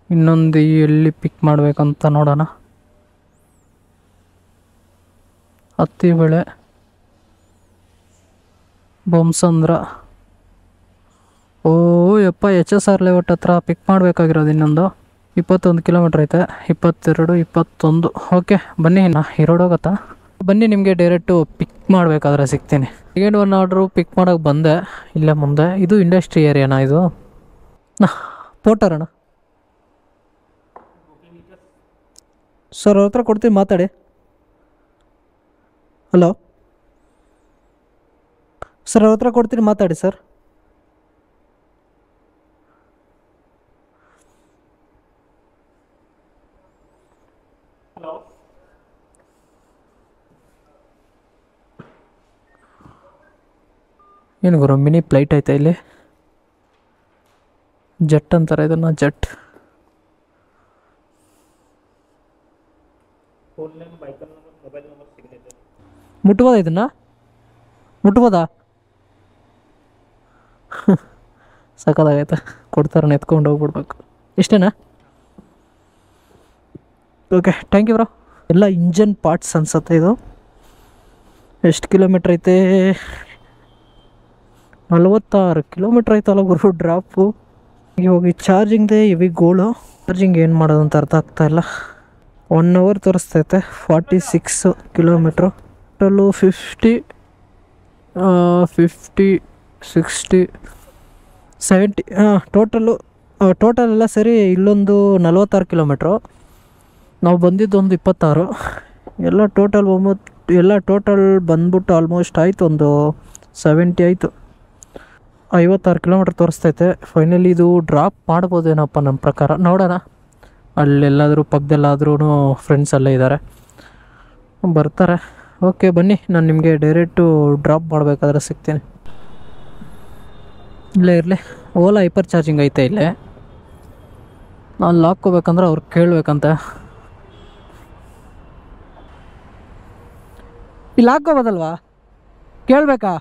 ಇನ್ನೊಂದು ಎಲ್ಲಿ ಪಿಕ್ ಮಾಡಬೇಕಂತ ನೋಡೋಣ. ಹತ್ತಿಬೆಳೆ, ಬೊಮ್ಸಂದ್ರ. ಓ ಯಪ್ಪ, HSR ಲೇಔಟ್ ಹತ್ರ ಪಿಕ್ ಮಾಡಬೇಕಾಗಿರೋದು ಇನ್ನೊಂದು 21 ಕಿಲೋಮೀಟ್ರ್ ಐತೆ. 22, 21. ಓಕೆ ಬನ್ನಿ, ಈ ರೋಡ್ ಹೋಗುತ್ತಾ? ಬನ್ನಿ, ನಿಮಗೆ ಡೈರೆಕ್ಟು ಪಿಕ್ ಮಾಡಬೇಕಾದ್ರೆ ಸಿಗ್ತೀನಿ. ಸೆಕೆಂಡ್ ಒನ್ ಆರ್ಡ್ರು ಪಿಕ್ ಮಾಡೋಕ್ಕೆ ಬಂದೆ. ಇಲ್ಲೇ ಮುಂದೆ ಇದು ಇಂಡಸ್ಟ್ರಿ ಏರಿಯಾನಾ? ಇದು ಪೋಟರ್ ಅಣ್ಣ. ಸರ್ ಅವ್ರ ಹತ್ರ ಕೊಡ್ತೀನಿ, ಮಾತಾಡಿ. ಹಲೋ ಸರ್, ಅವ್ರ ಹತ್ರ ಕೊಡ್ತೀನಿ, ಮಾತಾಡಿ ಸರ್. ಏನು ಗುರು, ಮಿನಿ ಫ್ಲೈಟ್ ಐತೆ ಇಲ್ಲಿ. ಜೆಟ್ ಅಂತಾರೆ ಇದನ್ನು, ಜೆಟ್. ಮುಟ್ಬೋದಾ ಇದನ್ನ? ಮುಟ್ಬೋದಾ? ಸಕ್ಕತ್ತಾಗೈತೆ. ಕೊಡ್ತಾರೆ, ಎತ್ಕೊಂಡು ಹೋಗ್ಬಿಡ್ಬೇಕು. ಇಷ್ಟೇನಾ? Okay, thank you bro. ಎಲ್ಲ ಇಂಜನ್ ಪಾರ್ಟ್ಸ್ ಅನ್ಸುತ್ತೆ ಇದು. ಎಷ್ಟು ಕಿಲೋಮೀಟ್ರ್ ಐತೆ? 46 ಕಿಲೋಮೀಟ್ರ್ ಐತಲ್ಲ ಗುರು ಡ್ರಾಪು. ಹೋಗಿ ಚಾರ್ಜಿಂಗ್ದೇ ಇವಿ ಗೋಳು. ಚಾರ್ಜಿಂಗ್ ಏನು ಮಾಡೋದು ಅಂತ ಅರ್ಥ ಆಗ್ತಾಯಿಲ್ಲ. 1 ಅವರ್ ತೋರಿಸ್ತೈತೆ. 46 ಕಿಲೋಮೀಟ್ರು. ಟೋಟಲು 50, 60, 70. ಟೋಟಲ್ ಎಲ್ಲ ಸರಿ ಇಲ್ಲೊಂದು 46 ಕಿಲೋಮೀಟ್ರು. ನಾವು ಬಂದಿದ್ದೊಂದು 26. ಎಲ್ಲ ಟೋಟಲ್ ಬಂದ್ಬಿಟ್ಟು ಆಲ್ಮೋಸ್ಟ್ ಆಯಿತು, ಒಂದು 70 ಆಯಿತು. 56 ಕಿಲೋಮೀಟ್ರ್ ತೋರಿಸ್ತೈತೆ. ಫೈನಲಿ ಇದು ಡ್ರಾಪ್ ಮಾಡ್ಬೋದೇನಪ್ಪ ನಮ್ಮ ಪ್ರಕಾರ. ನೋಡೋಣ, ಅಲ್ಲೆಲ್ಲಾದರೂ ಪಕ್ಕದಲ್ಲಾದ್ರೂ ಫ್ರೆಂಡ್ಸ್ ಎಲ್ಲ ಇದ್ದಾರೆ, ಬರ್ತಾರೆ. ಓಕೆ ಬನ್ನಿ, ನಾನು ನಿಮಗೆ ಡೈರೆಕ್ಟು ಡ್ರಾಪ್ ಮಾಡಬೇಕಾದ್ರೆ ಸಿಗ್ತೀನಿ. ಇಲ್ಲೇ ಇರಲಿ. ಓಲಾ ಹೈಪರ್ ಚಾರ್ಜಿಂಗ್ ಐತೆ ಇಲ್ಲೇ. ನಾನು ಹಾಕ್ಕೋಬೇಕಂದ್ರೆ ಅವ್ರು ಕೇಳಬೇಕಂತೆ. ಇಲ್ಲಿ ಹಾಕ್ಕೋಬೋದಲ್ವಾ? ಕೇಳಬೇಕಾ?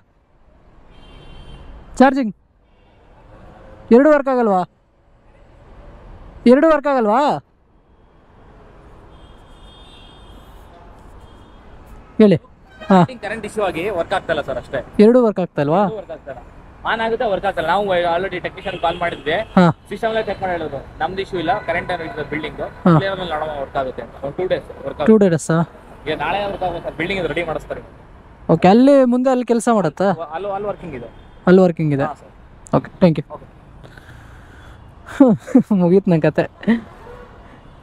ಚಾರ್ಜಿಂಗ್ 2 ವರ್ಕ್ ಆಗಲ್ವಾ? 2 ವರ್ಕ್ ಆಗಲ್ವಾ? ಹೇಳಿ. ಹಾಂ, ಕರೆಂಟ್ ಇಶ್ಯೂ ಆಗಿ ವರ್ಕ್ ಆಗ್ತಾಯಿಲ್ಲ ಸರ್, ಅಷ್ಟೇ. 2 ವರ್ಕ್ ಆಗ್ತಾಯಿಲ್ವಾ? ವರ್ಕ್ ಆಗ್ತಾಯಿಲ್ಲ. ಆನ್ ಆಗುತ್ತೆ, ವರ್ಕ್ ಆಗ್ತಾಯಿಲ್ಲ. ನಾವು ಆಲ್ರೆಡಿ ಟೆಕ್ನಿಷಿಯನ್ ಕಾಲ್ ಮಾಡಿದ್ವಿ. ಹಾಂ, ಸಿಸ್ಟಮ್ ಚೆಕ್ ಮಾಡಿ ಹೇಳೋದು ನಮ್ದು ಇಶ್ಯೂ ಇಲ್ಲ, ಕರೆಂಟ್ ಏನೋ ಬಿಲ್ಡಿಂಗ್ ನೋಡೋಣ ವರ್ಕ್ ಆಗುತ್ತೆ ಅಂತ. 2 ಡೇಸ್ ವರ್ಕ್ ಆಗುತ್ತೆ. 2 ಡೇಸಾ? ಈಗ ನಾಳೆ ವರ್ಕ್ ಆಗುತ್ತೆ ಸರ್. ಬಿಲ್ಡಿಂಗ್ ರೆಡಿ ಮಾಡಿಸ್ತಾರೆ. ಓಕೆ, ಅಲ್ಲಿ ಮುಂದೆ ಅಲ್ಲಿ ಕೆಲಸ ಮಾಡುತ್ತಾ? ಅಲ್ಲಿ ವರ್ಕಿಂಗ್ ಇದೆ. ಅಲ್ಲಿ ವರ್ಕಿಂಗ್ ಇದೆ. Okay, thank you. ಮುಗೀತು ನನ್ನ ಕತೆ.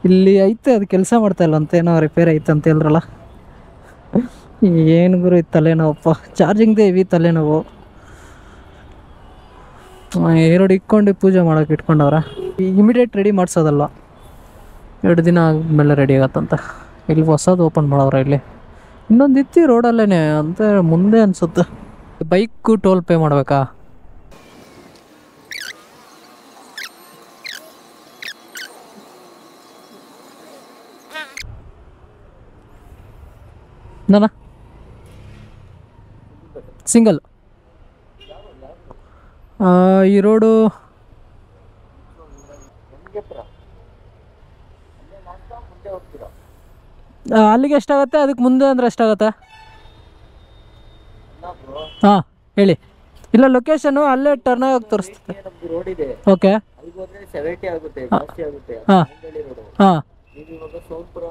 ಇಲ್ಲಿ ಐತೆ, ಅದು ಕೆಲಸ ಮಾಡ್ತಾಯಿಲ್ಲ ಅಂತ, ಏನೋ ರಿಪೇರ್ ಐತೆ ಅಂತ ಹೇಳಿದ್ರಲ್ಲ. ಏನು ಗುರು ಇದು ತಲೆನೋವಪ್ಪ. ಚಾರ್ಜಿಂಗ್ದೇ ಇವಿ ತಲೆನೋವು. ಎರಡು ಇಟ್ಕೊಂಡು ಪೂಜೆ ಮಾಡೋಕೆ ಇಟ್ಕೊಂಡವ್ರ. ಇಮಿಡಿಯೇಟ್ ರೆಡಿ ಮಾಡಿಸೋದಲ್ವ, 2 ದಿನ ಆದಮೇಲೆ ರೆಡಿ ಆಗತ್ತಂತ. ಇಲ್ಲಿ ಹೊಸದು ಓಪನ್ ಮಾಡವ್ರ. ಇಲ್ಲಿ ಇನ್ನೊಂದು ಇತ್ತು ರೋಡಲ್ಲೇ ಅಂತ ಮುಂದೆ ಅನ್ಸುತ್ತೆ. ಬೈಕು ಟೋಲ್ ಪೇ ಮಾಡಬೇಕಾ? ನಾನಾ ಸಿಂಗಲ್. ಈ ರೋಡು ಅಲ್ಲಿಗೆ ಎಷ್ಟಾಗತ್ತೆ? ಅದಕ್ಕೆ ಮುಂದೆ ಅಂದರೆ ಎಷ್ಟಾಗತ್ತೆ? ಹಾಂ ಹೇಳಿ. ಇಲ್ಲ, ಲೊಕೇಶನು ಅಲ್ಲೇ ಟರ್ನ್ ಆಗಿ ತೋರಿಸ್ತದೆ. ರೋಡ್ ಇದೆ, ಓಕೆ. ಅಲ್ಲಿಗೆ ಹೋದ್ರೆ 70 ಆಗುತ್ತೆ, ಜಾಸ್ತಿ ಆಗುತ್ತೆ. ಹಾಂ ಹಾಂ. ನೀವು ಇವಾಗ ಸೋಂಪುರ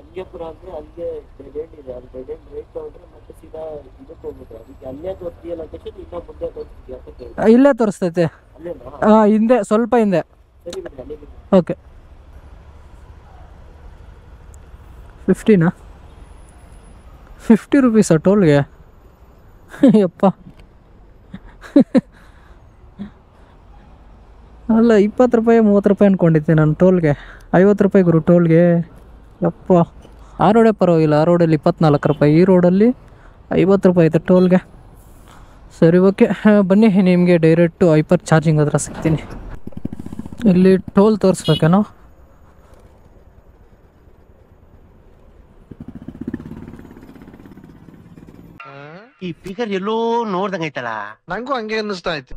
ಅಂಗೇಪುರ ಅಂದ್ರೆ ಅಲ್ಲಿಗೆ ಡೆಡ್ ಎಂಡ್ ಇದೆ. ಅಲ್ಲಿ ಡೆಡ್ ಎಂಡ್ ರೈಟ್ ತಗೊಂಡ್ರೆ ಮತ್ತೆ ಸೀದಾ ಇದಕ್ಕೆ ಹೋಗ್ಬಿಟ್ರೆ ಅದಕ್ಕೆ ಅಲ್ಲೇ ತೋರಿಸ್ತೀಯ ಲೊಕೇಶನ್, ಇನ್ನೂ ಮುಂದೆ ತೋರಿಸ್ತೀಯ? ಇಲ್ಲೇ ತೋರಿಸ್ತೈತೆ. ಅಲ್ಲೇನಾ? ಹಾಂ, ಹಿಂದೆ ಸ್ವಲ್ಪ ಹಿಂದೆ. ಸರಿ ಬಿಡಿ, ಅಲ್ಲೇ ಓಕೆ. 50ನಾ? 50 ರುಪೀಸಾ ಟೋಲ್ಗೆ? ಯಪ್ಪ. ಅಲ್ಲ 20 ರೂಪಾಯಿ 30 ರೂಪಾಯಿ ಅಂದ್ಕೊಂಡಿದ್ದೆ ನಾನು ಟೋಲ್ಗೆ. 50 ರೂಪಾಯಿ ಗುರು ಟೋಲ್ಗೆ. ಯಪ್ಪ, ಆ ರೋಡೇ ಪರವಾಗಿಲ್ಲ. ಆ ರೋಡಲ್ಲಿ 24 ರೂಪಾಯಿ, ಈ ರೋಡಲ್ಲಿ 50 ರೂಪಾಯಿ ಐತೆ ಟೋಲ್ಗೆ. ಸರಿ, ಓಕೆ, ಬನ್ನಿ, ನಿಮಗೆ ಡೈರೆಕ್ಟು ಹೈಪರ್ ಚಾರ್ಜಿಂಗ್ ಹತ್ರ ಸಿಗ್ತೀನಿ. ಇಲ್ಲಿ ಟೋಲ್ ತೋರಿಸ್ಬೇಕೇನೋ? ಈ ಫಿಗರ್ ಎಲ್ಲೋ ನೋಡ್ದಂಗೈತಲ್ಲ. ನಂಗೂ ಹಂಗೆ ಅನ್ನಿಸ್ತಾ ಐತಿ.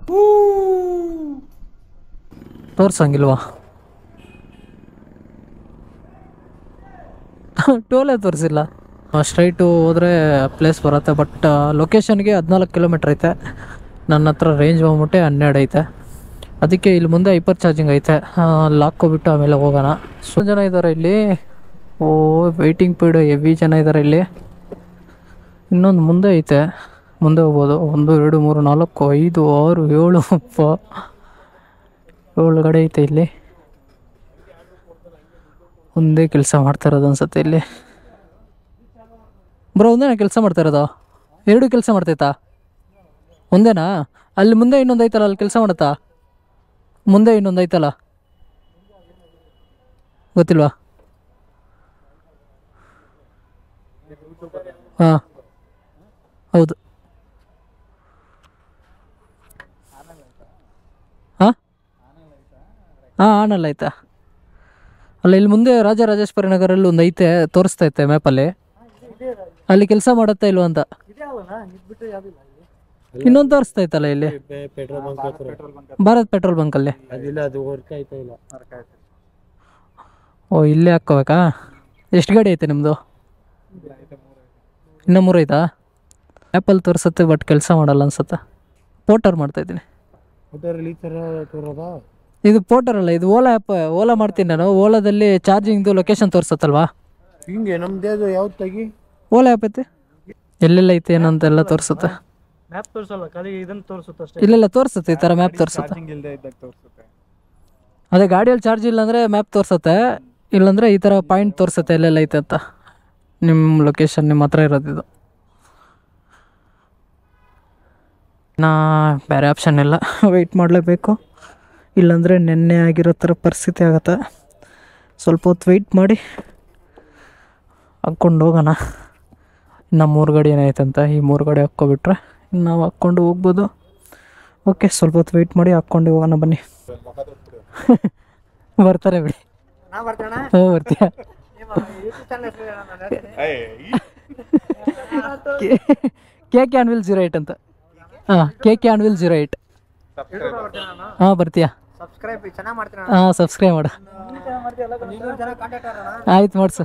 ತೋರ್ಸಂಗಿಲ್ವಾ? ಟೋಲೇ ತೋರಿಸಿಲ್ಲ. ಸ್ಟ್ರೈಟು ಹೋದರೆ ಪ್ಲೇಸ್ ಬರುತ್ತೆ, ಬಟ್ ಲೊಕೇಶನ್ಗೆ 14 ಕಿಲೋಮೀಟ್ರ್ ಐತೆ. ನನ್ನ ಹತ್ರ ರೇಂಜ್ ಬಂದ್ಬಿಟ್ಟೆ 12 ಐತೆ. ಅದಕ್ಕೆ ಇಲ್ಲಿ ಮುಂದೆ ಹೈಪರ್ ಚಾರ್ಜಿಂಗ್ ಐತೆ, ಅಲ್ಲಿ ಹಾಕ್ಕೊಬಿಟ್ಟು ಆಮೇಲೆ ಹೋಗೋಣ. ಎಷ್ಟು ಜನ ಇದ್ದಾರೆ ಇಲ್ಲಿ? ಓ, ವೆಯ್ಟಿಂಗ್ ಪೀರಿಯಡ್ ಹೆವಿ ಜನ ಇದ್ದಾರೆ ಇಲ್ಲಿ. ಇನ್ನೊಂದು ಮುಂದೆ ಐತೆ, ಮುಂದೆ ಹೋಗ್ಬೋದು. 1 2 3 4 5 6 7 7 ಕಡೆ ಐತೆ. ಇಲ್ಲಿ ಒಂದೇ ಕೆಲಸ ಮಾಡ್ತಾ ಇರೋದು ಅನ್ಸುತ್ತೆ ಇಲ್ಲಿ. ಬ್ರೋ, ಒಂದೇನಾ ಕೆಲಸ ಮಾಡ್ತಾ ಇರೋದು? 2 ಕೆಲಸ ಮಾಡ್ತೈತಾ? ಒಂದೇನಾ? ಅಲ್ಲಿ ಮುಂದೆ ಇನ್ನೊಂದು ಐತಲ್ಲ, ಅಲ್ಲಿ ಕೆಲಸ ಮಾಡುತ್ತಾ? ಮುಂದೆ ಇನ್ನೊಂದು ಐತಲ್ಲ, ಗೊತ್ತಿಲ್ವಾ? ಹಾಂ, ಹೌದು. ಹಾಂ ಹಾಂ, ಆನಲ್ಲ ಆಯ್ತಾ? ಅಲ್ಲ, ಇಲ್ಲಿ ಮುಂದೆ ರಾಜರಾಜೇಶ್ವರಿ ನಗರಲ್ಲಿ ಒಂದು ಐತೆ, ತೋರಿಸ್ತೈತೆ ಮ್ಯಾಪಲ್ಲಿ. ಅಲ್ಲಿ ಕೆಲಸ ಮಾಡುತ್ತಾ ಇಲ್ವ ಅಂತ. ಇನ್ನೊಂದು ತೋರಿಸ್ತೈತಲ್ಲ ಇಲ್ಲಿ, ಭಾರತ್ ಪೆಟ್ರೋಲ್ ಬಂಕಲ್ಲಿ. ಓ, ಇಲ್ಲೇ ಹಾಕ್ಕೋಬೇಕಾ? ಎಷ್ಟು ಗಾಡಿ ಐತೆ ನಿಮ್ಮದು? ಇನ್ನೂ 3 ಐತಾ? ಆ್ಯಪಲ್ಲಿ ತೋರಿಸುತ್ತೆ, ಬಟ್ ಕೆಲಸ ಮಾಡಲ್ಲ ಅನ್ಸುತ್ತೆ. ಪೋರ್ಟರ್ ಮಾಡ್ತಾಯಿದ್ದೀನಿ. ಇದು ಪೋರ್ಟರ್ ಅಲ್ಲ, ಇದು ಓಲಾ ಆ್ಯಪ್. ಓಲಾ ಮಾಡ್ತೀನಿ ನಾನು. ಓಲಾದಲ್ಲಿ ಚಾರ್ಜಿಂಗ್ದು ಲೊಕೇಶನ್ ತೋರಿಸುತ್ತಲ್ವಾ? ಹಿಂಗೆ ನಮ್ದು ಯಾವ್ದು ತೆಗಿ? ಓಲಾ ಆ್ಯಪ್ ಐತೆ, ಎಲ್ಲೆಲ್ಲ ಐತೆ ಏನಂತೆಲ್ಲ ತೋರಿಸುತ್ತೆ. ಮ್ಯಾಪ್ ತೋರಿಸಲ್ಲ, ಖಾಲಿ ಇದನ್ನು ತೋರಿಸುತ್ತೆ ಅಷ್ಟೇ. ಇಲ್ಲೆಲ್ಲ ತೋರಿಸುತ್ತೆ, ಈ ಥರ ಮ್ಯಾಪ್ ತೋರಿಸುತ್ತೆ. ಅದೇ ಗಾಡಿಯಲ್ಲಿ ಚಾರ್ಜ್ ಇಲ್ಲ ಅಂದರೆ ಮ್ಯಾಪ್ ತೋರಿಸುತ್ತೆ, ಇಲ್ಲಾಂದರೆ ಈ ಥರ ಪಾಯಿಂಟ್ ತೋರಿಸುತ್ತೆ ಎಲ್ಲೆಲ್ಲ ಐತೆ ಅಂತ. ನಿಮ್ಮ ಲೊಕೇಶನ್ ನಿಮ್ಮ ಹತ್ರ ಇರೋದಿದು. ಬೇರೆ ಆಪ್ಷನ್ ಇಲ್ಲ, ವೆಯ್ಟ್ ಮಾಡಲೇಬೇಕು. ಇಲ್ಲಾಂದರೆ ನೆನ್ನೆ ಆಗಿರೋ ಥರ ಪರಿಸ್ಥಿತಿ ಆಗುತ್ತೆ. ಸ್ವಲ್ಪ ಹೊತ್ತು ವೆಯ್ಟ್ ಮಾಡಿ ಹಾಕ್ಕೊಂಡು ಹೋಗೋಣ. ಇನ್ನು 3 ಗಾಡಿ ಏನೈತೆ ಅಂತ, ಈ 3 ಗಾಡಿ ಹಾಕ್ಕೊಬಿಟ್ರೆ ನಾವು ಹಾಕ್ಕೊಂಡು ಹೋಗ್ಬೋದು. ಓಕೆ, ಸ್ವಲ್ಪ ಹೊತ್ತು ವೆಯ್ಟ್ ಮಾಡಿ ಹಾಕ್ಕೊಂಡು ಹೋಗೋಣ ಬನ್ನಿ. ಬರ್ತಾರೆ ಬಿಡಿ. ಹ್ಞೂ, ಬರ್ತೀಯ? KK Anvil 08 ಅಂತ. ಹಾಂ, KK Anvil 08. ಹಾಂ, ಬರ್ತೀಯಾ? ಹಾಂ, ಸಬ್ಸ್ಕ್ರೈಬ್ ಮಾಡು. ಆಯ್ತು, ಮಾಡಿಸು.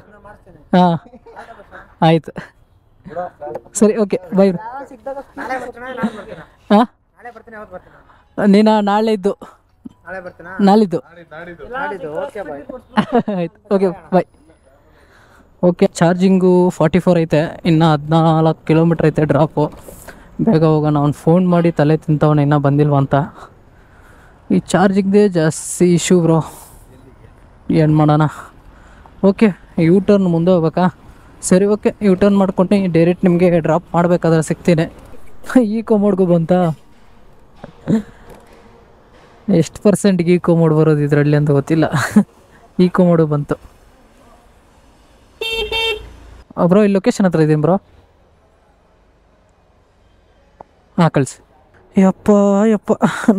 ಹಾಂ, ಆಯಿತು, ಸರಿ, ಓಕೆ, ಬೈ. ಹಾಂ, ನೀನು ನಾಳಿದ್ದು. ಆಯ್ತು, ಓಕೆ, ಬೈ. ಓಕೆ, ಚಾರ್ಜಿಂಗು 44 ಐತೆ. ಇನ್ನು 14 ಕಿಲೋಮೀಟ್ರ್ ಐತೆ ಡ್ರಾಪು. ಬೇಗ ಹೋಗೋಣ. ಅವ್ನು ಫೋನ್ ಮಾಡಿ ತಲೆ ತಿಂತವನು, ಇನ್ನೂ ಬಂದಿಲ್ವ ಅಂತ. ಈ ಚಾರ್ಜಿಂಗ್ದೇ ಜಾಸ್ತಿ ಇಶ್ಯೂ ಬ್ರೋ, ಏನು ಮಾಡೋಣ. ಓಕೆ, ಯೂ ಟರ್ನ್ ಮುಂದೆ ಹೋಗ್ಬೇಕಾ? ಸರಿ, ಓಕೆ, ಯೂ ಟರ್ನ್ ಮಾಡ್ಕೊಂಡು ಡೈರೆಕ್ಟ್ ನಿಮಗೆ ಡ್ರಾಪ್ ಮಾಡಬೇಕಾದ್ರೆ ಸಿಗ್ತೀನಿ. ಈಕೋ ಮೋಡ್ಗೂ ಬಂತಾ? ಎಷ್ಟು ಪರ್ಸೆಂಟ್ಗೆ ಈಕೋ ಮೋಡ್ ಬರೋದು ಇದರಲ್ಲಿ ಅಂತ ಗೊತ್ತಿಲ್ಲ. ಈಕೋ ಮೋಡು ಬಂತು ಬ್ರೋ. ಇಲ್ಲಿ ಲೊಕೇಶನ್ ಹತ್ರ ಇದ್ದೀನಿ ಬ್ರೋ. ಹಾಂ, ಕಳಿಸಿ. ಯಪ್ಪ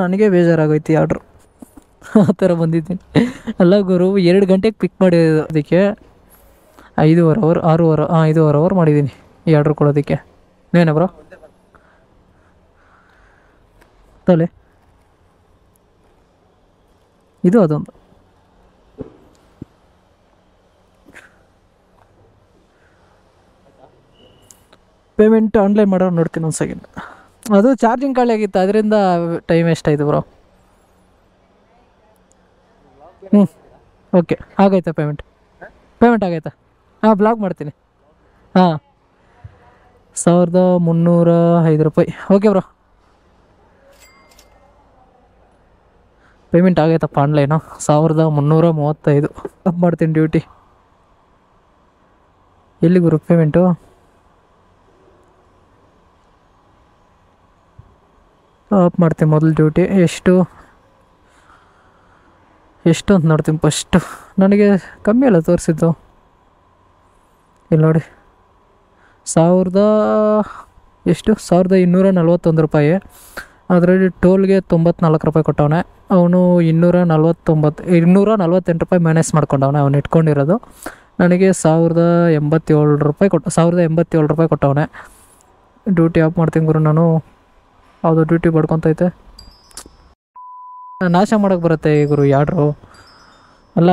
ನನಗೆ ಬೇಜಾರಾಗೋಯ್ತು ಈ ಆರ್ಡ್ರು. ಆ ಥರ ಬಂದಿದ್ದೀನಿ. ಅಲ್ಲ ಗುರು, 2 ಗಂಟೆಗೆ ಪಿಕ್ ಮಾಡಿದ್ದು, ಅದಕ್ಕೆ 5.5 ಅವರ್ 6 ಅವರ್ 5.5 ಅವರ್ ಮಾಡಿದ್ದೀನಿ ಈ ಆರ್ಡ್ರ್ ಕೊಡೋದಕ್ಕೆ. ನೀವೇನ ಬ್ರೋ? ತಲೆ ಇದು ಅದೊಂದು. ಪೇಮೆಂಟ್ ಆನ್ಲೈನ್ ಮಾಡೋರು ನೋಡ್ತೀನಿ ಒಂದು ಸೆಕೆಂಡ್. ಅದು ಚಾರ್ಜಿಂಗ್ ಖಾಲಿ ಆಗಿತ್ತು, ಅದರಿಂದ ಟೈಮ್ ಎಷ್ಟಾಯಿತು ಬ್ರೋ. ಓಕೆ, ಆಗೈತಾ ಪೇಮೆಂಟ್ ಆಗೈತಾ? ಹಾಂ, ಬ್ಲಾಕ್ ಮಾಡ್ತೀನಿ. ಹಾಂ, 1305 ರೂಪಾಯಿ. ಓಕೆ ಬ್ರೋ, ಪೇಮೆಂಟ್ ಆಗೈತಪ್ಪ ಆನ್ಲೈನು. 1335 ಮಾಡ್ತೀನಿ ಡ್ಯೂಟಿ. ಎಲ್ಲಿ ಗುರು ಪೇಮೆಂಟು? ಆಫ್ ಮಾಡ್ತೀನಿ ಮೊದಲು ಡ್ಯೂಟಿ. ಎಷ್ಟು ಅಂತ ನೋಡ್ತೀನಿ ಫಸ್ಟು. ನನಗೆ ಕಮ್ಮಿ ಅಲ್ಲ ತೋರಿಸಿದ್ದು. ಇಲ್ಲಿ ನೋಡಿ 1241 ರೂಪಾಯಿ. ಅದರಲ್ಲಿ ಟೋಲ್ಗೆ 94 ರೂಪಾಯಿ ಕೊಟ್ಟವನೆ ಅವನು. 248 ರೂಪಾಯಿ ಮೈನಸ್ ಮಾಡ್ಕೊಂಡವನೆ ಅವನು ಇಟ್ಕೊಂಡಿರೋದು. ನನಗೆ 1087 ರೂಪಾಯಿ 1087 ರೂಪಾಯಿ ಕೊಟ್ಟವನೆ. ಡ್ಯೂಟಿ ಆಫ್ ಮಾಡ್ತೀನಿ ಗುರು ನಾನು. ಯಾವುದು ಡ್ಯೂಟಿ ಬಡ್ಕೊತೈತೆ, ನಾಶ ಮಾಡೋಕ್ಕೆ ಬರುತ್ತೆ ಈ ಗುರು ಯಾಡ್ರು. ಅಲ್ಲ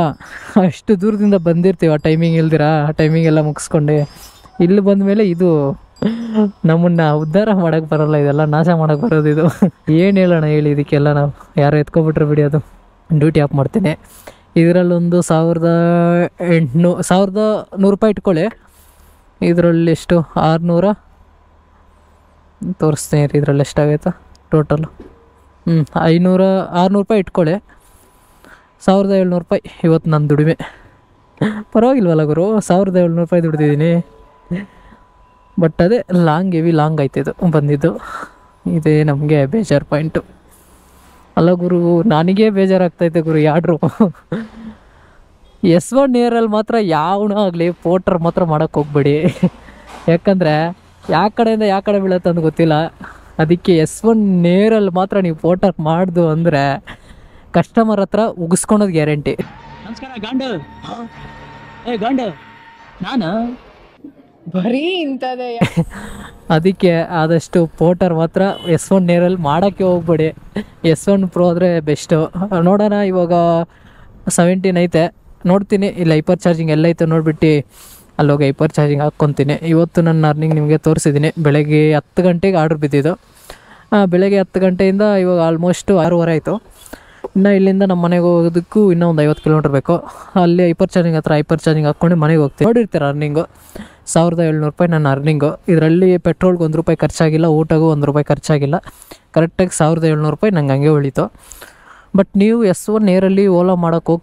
ಅಷ್ಟು ದೂರದಿಂದ ಬಂದಿರ್ತೀವಿ ಆ ಟೈಮಿಂಗ್ ಇಲ್ದಿರಾ, ಆ ಟೈಮಿಂಗ್ ಎಲ್ಲ ಮುಗಿಸ್ಕೊಂಡು ಇಲ್ಲಿ ಬಂದಮೇಲೆ ಇದು ನಮ್ಮನ್ನು ಉದ್ಧಾರ ಮಾಡೋಕ್ಕೆ ಬರೋಲ್ಲ, ಇದೆಲ್ಲ ನಾಶ ಮಾಡೋಕ್ಕೆ ಬರೋದು ಇದು. ಏನು ಹೇಳೋಣ ಹೇಳಿ ಇದಕ್ಕೆಲ್ಲ. ನಾವು ಯಾರೋ ಎತ್ಕೊಬಿಟ್ರೆ ಬಿಡಿ, ಅದು ಡ್ಯೂಟಿ ಆಫ್ ಮಾಡ್ತೀನಿ. ಇದರಲ್ಲೊಂದು 1100 ರೂಪಾಯಿ ಇಟ್ಕೊಳ್ಳಿ. ಇದರಲ್ಲಿ ಎಷ್ಟು 600 ತೋರಿಸ್ತೀನಿ ರೀ. ಇದರಲ್ಲಿ ಎಷ್ಟಾಗೈತಾ ಟೋಟಲು? 600 ರೂಪಾಯಿ ಇಟ್ಕೊಳ್ಳಿ. 1700 ರೂಪಾಯಿ ಇವತ್ತು ನನ್ನ ದುಡಿಮೆ. ಪರವಾಗಿಲ್ವಲ್ಲ ಗುರು, 1700 ರೂಪಾಯಿ ದುಡ್ದಿದ್ದೀನಿ. ಬಟ್ ಅದೇ ಲಾಂಗ್ ಆಯ್ತು ಇದು ಬಂದಿದ್ದು. ಇದೇ ನಮಗೆ ಬೇಜಾರು ಪಾಯಿಂಟು. ಅಲ್ಲ ಗುರು, ನನಗೇ ಬೇಜಾರಾಗ್ತೈತೆ ಗುರು ಯಾಡ್ರು. S1 ನೇರಲ್ಲಿ ಮಾತ್ರ ಯಾವನೂ ಆಗಲಿ ಪೋಟ್ರ್ ಮಾತ್ರ ಮಾಡೋಕ್ಕೆ ಹೋಗ್ಬೇಡಿ. ಯಾಕಂದರೆ ಯಾವ ಕಡೆಯಿಂದ ಯಾವ ಕಡೆ ಬೀಳುತ್ತೆ ಅಂತ ಗೊತ್ತಿಲ್ಲ. ಅದಕ್ಕೆ S1 ನೇರಲ್ಲಿ ಮಾತ್ರ ನೀವು ಪೋಟರ್ ಮಾಡ್ದು ಅಂದರೆ ಕಸ್ಟಮರ್ ಹತ್ರ ಉಗಿಸ್ಕೊಳೋದು ಗ್ಯಾರಂಟಿ. ನಮಸ್ಕಾರ ಗಾಂಡು. ಗಾಂಡು ನಾನು ಬರೀ ಇಂಥದ್ದೇ. ಅದಕ್ಕೆ ಆದಷ್ಟು ಪೋಟರ್ ಮಾತ್ರ S1 ನೇರಲ್ಲಿ ಮಾಡೋಕ್ಕೆ ಹೋಗ್ಬೇಡಿ. S1 Pro ಆದರೆ ಬೆಸ್ಟು. ನೋಡೋಣ, ಇವಾಗ 17 ಐತೆ, ನೋಡ್ತೀನಿ. ಇಲ್ಲಿ ಹೈಪರ್ ಚಾರ್ಜಿಂಗ್ ಎಲ್ಲೈತೆ ನೋಡಿಬಿಟ್ಟು ಅಲ್ಲೋಗಿ ಹೈಪರ್ ಚಾರ್ಜಿಂಗ್ ಹಾಕ್ಕೊತೀನಿ. ಇವತ್ತು ನನ್ನ ಅರ್ನಿಂಗ್ ನಿಮಗೆ ತೋರಿಸಿದ್ದೀನಿ. ಬೆಳಗ್ಗೆ 10 ಗಂಟೆಗೆ ಆರ್ಡ್ರ್ ಬಿದ್ದಿದ್ದು. ಬೆಳಗ್ಗೆ 10 ಗಂಟೆಯಿಂದ ಇವಾಗ ಆಲ್ಮೋಸ್ಟ್ 6:15 ಆಯಿತು. ಇನ್ನು ಇಲ್ಲಿಂದ ನಮ್ಮ ಮನೆಗೆ ಹೋಗೋದಕ್ಕೂ ಇನ್ನೂ ಒಂದು 50 ಕಿಲೋಮೀಟ್ರ್ ಬೇಕು. ಅಲ್ಲಿ ಹೈಪರ್ ಚಾರ್ಜಿಂಗ್ ಹಾಕ್ಕೊಂಡು ಮನೆಗೆ ಹೋಗ್ತೀನಿ. ನೋಡಿರ್ತೀರ ಅರ್ನಿಂಗು 1700 ರೂಪಾಯಿ ನನ್ನ ಅರ್ನಿಂಗು. ಇದರಲ್ಲಿ ಪೆಟ್ರೋಲ್ಗೆ 1 ರೂಪಾಯಿ ಖರ್ಚಾಗಿಲ್ಲ, ಊಟಗೂ 1 ರೂಪಾಯಿ ಖರ್ಚಾಗಿಲ್ಲ. ಕರೆಕ್ಟಾಗಿ 1700 ರೂಪಾಯಿ ನಂಗೆ ಹಂಗೆ ಉಳೀತು. ಬಟ್ ನೀವು S1 ನೇರಲ್ಲಿ ಓಲಾ ಮಾಡೋಕ್ಕೆ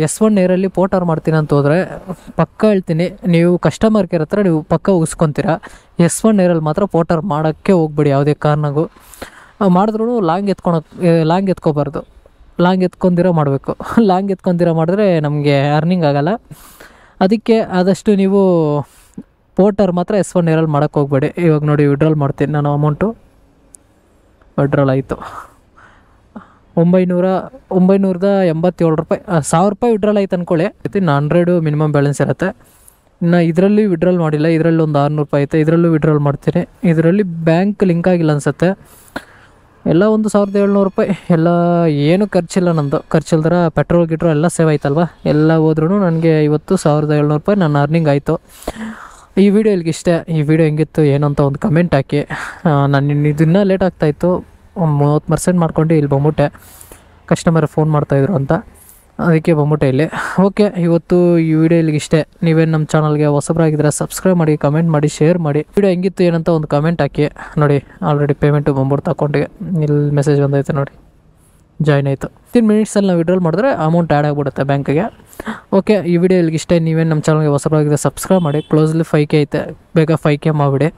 S1 ನೇರಲ್ಲಿ ಪೋಟರ್ ಮಾಡ್ತೀನಿ ಅಂತ ಹೋದರೆ ಪಕ್ಕ ಹೇಳ್ತೀನಿ, ನೀವು ಕಸ್ಟಮರ್ ಕೇರ್ ಹತ್ರ ನೀವು ಪಕ್ಕ ಉಗಿಸ್ಕೊತೀರ. S1 ನೇರಲ್ಲಿ ಮಾತ್ರ ಪೋಟರ್ ಮಾಡೋಕ್ಕೆ ಹೋಗ್ಬೇಡಿ ಯಾವುದೇ ಕಾರಣಕ್ಕೂ. ಮಾಡಿದ್ರೂ ಲಾಂಗ್ ಎತ್ಕೋಬಾರ್ದು. ಲಾಂಗ್ ಎತ್ಕೊಂದಿರೋ ಮಾಡಬೇಕು. ಲಾಂಗ್ ಎತ್ಕೊಂದಿರೋ ಮಾಡಿದ್ರೆ ನಮಗೆ ಅರ್ನಿಂಗ್ ಆಗೋಲ್ಲ. ಅದಕ್ಕೆ ಆದಷ್ಟು ನೀವು ಪೋಟರ್ ಮಾತ್ರ S1 ನೇರಲ್ಲಿ ಮಾಡೋಕ್ಕೆ ಹೋಗ್ಬೇಡಿ. ಇವಾಗ ನೋಡಿ ವಿಡ್ರಾಲ್ ಮಾಡ್ತೀನಿ ನಾನು. ಅಮೌಂಟು ವಿಡ್ರಾಲ್ ಆಯಿತು 987 ರೂಪಾಯಿ. 1000 ರೂಪಾಯಿ ವಿಡ್ರಾಲ್ ಆಯ್ತು ಅಂದ್ಕೊಳ್ಳಿ. 100 ಮಿನಿಮಮ್ ಬ್ಯಾಲೆನ್ಸ್ ಇರುತ್ತೆ. ಇನ್ನು ಇದರಲ್ಲಿ ವಿಡ್ರಾಲ್ ಮಾಡಿಲ್ಲ. ಇದರಲ್ಲಿ ಒಂದು 600 ರೂಪಾಯಿ ಐತೆ, ಇದರಲ್ಲೂ ವಿಡ್ರಾಲ್ ಮಾಡ್ತೀನಿ. ಇದರಲ್ಲಿ ಬ್ಯಾಂಕ್ ಲಿಂಕ್ ಆಗಿಲ್ಲ ಅನಿಸುತ್ತೆ. ಎಲ್ಲ ಒಂದು 1700 ರೂಪಾಯಿ. ಎಲ್ಲ ಏನು ಖರ್ಚಿಲ್ಲ ನಂದು. ಖರ್ಚಿಲ್ದರ ಪೆಟ್ರೋಲ್ ಎಲ್ಲ ಸೇವ್ ಆಯ್ತಲ್ವ. ಎಲ್ಲ ಹೋದ್ರೂ ನನಗೆ ಇವತ್ತು 1700 ರೂಪಾಯಿ ನನ್ನ ಅರ್ನಿಂಗ್ ಆಯಿತು. ಈ ವಿಡಿಯೋ ಇಲ್ಲಿಗಿಷ್ಟೇ. ಈ ವಿಡಿಯೋ ಹೆಂಗಿತ್ತು ಏನು ಅಂತ ಒಂದು ಕಮೆಂಟ್ ಹಾಕಿ. ನಾನು ಇದನ್ನು ಲೇಟ್ ಆಗ್ತಾಯಿತ್ತು, 30% ಮಾಡ್ಕೊಂಡು ಇಲ್ಲಿ ಬಂದ್ಬಿಟ್ಟೆ. ಕಸ್ಟಮರ್ ಫೋನ್ ಮಾಡ್ತಾಯಿದ್ರು ಅಂತ, ಅದಕ್ಕೆ ಬಂದ್ಬಿಟ್ಟೆ ಇಲ್ಲಿ. ಓಕೆ, ಇವತ್ತು ಈ ವಿಡಿಯೋ ಇಲ್ಲಿಗಿಷ್ಟೇ. ನೀವೇನು ನಮ್ಮ ಚಾನಲ್ಗೆ ಹೊಸಬರಾಗಿದ್ದರೆ ಸಬ್ಸ್ಕ್ರೈಬ್ ಮಾಡಿ, ಕಮೆಂಟ್ ಮಾಡಿ, ಶೇರ್ ಮಾಡಿ. ವಿಡಿಯೋ ಹೆಂಗಿತ್ತು ಏನಂತ ಒಂದು ಕಮೆಂಟ್ ಹಾಕಿ. ನೋಡಿ ಆಲ್ರೆಡಿ ಪೇಮೆಂಟು ಬಂದ್ಬಿಡ್ತು ಅಕೌಂಟಿಗೆ. ಇಲ್ಲಿ ಮೆಸೇಜ್ ಬಂದೈತೆ ನೋಡಿ, ಜಾಯ್ನ್ ಆಯಿತು. 10 ಮಿನಿಟ್ಸಲ್ಲಿ ನಾವು ವಿಡ್ರಾಲ್ ಮಾಡಿದ್ರೆ ಅಮೌಂಟ್ ಆ್ಯಡ್ ಆಗಿಬಿಡುತ್ತೆ ಬ್ಯಾಂಕಿಗೆ. ಓಕೆ, ಈ ವಿಡಿಯೋ ಇಲ್ಲಿಗಿಷ್ಟೇ. ನೀವೇನು ನಮ್ಮ ಚಾನಲ್ಗೆ ಹೊಸಬರಾಗಿದ್ದರೆ ಸಬ್ಸ್ಕ್ರೈಬ್ ಮಾಡಿ. ಕ್ಲೋಸ್ಲಿ 5K ಐತೆ, ಬೇಗ 5K ಮಾಡಿಬಿಡಿ.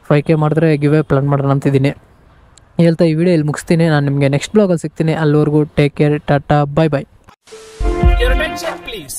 5K ಮಾಡಿದ್ರೆ ಗಿವ್ ಪ್ಲಾನ್ ಮಾಡೋಣ ಅಂತಿದ್ದೀನಿ. ಹೇಳ್ತಾ ಈ ವಿಡಿಯೋ ಇಲ್ಲಿ ಮುಗಿಸ್ತೀನಿ. ನಾನು ನಿಮಗೆ ನೆಕ್ಸ್ಟ್ ಬ್ಲಾಗಲ್ಲಿ ಸಿಗ್ತೀನಿ. ಅಲ್ಲಿವರೆಗೂ take care, tata, bye bye. Your attention please.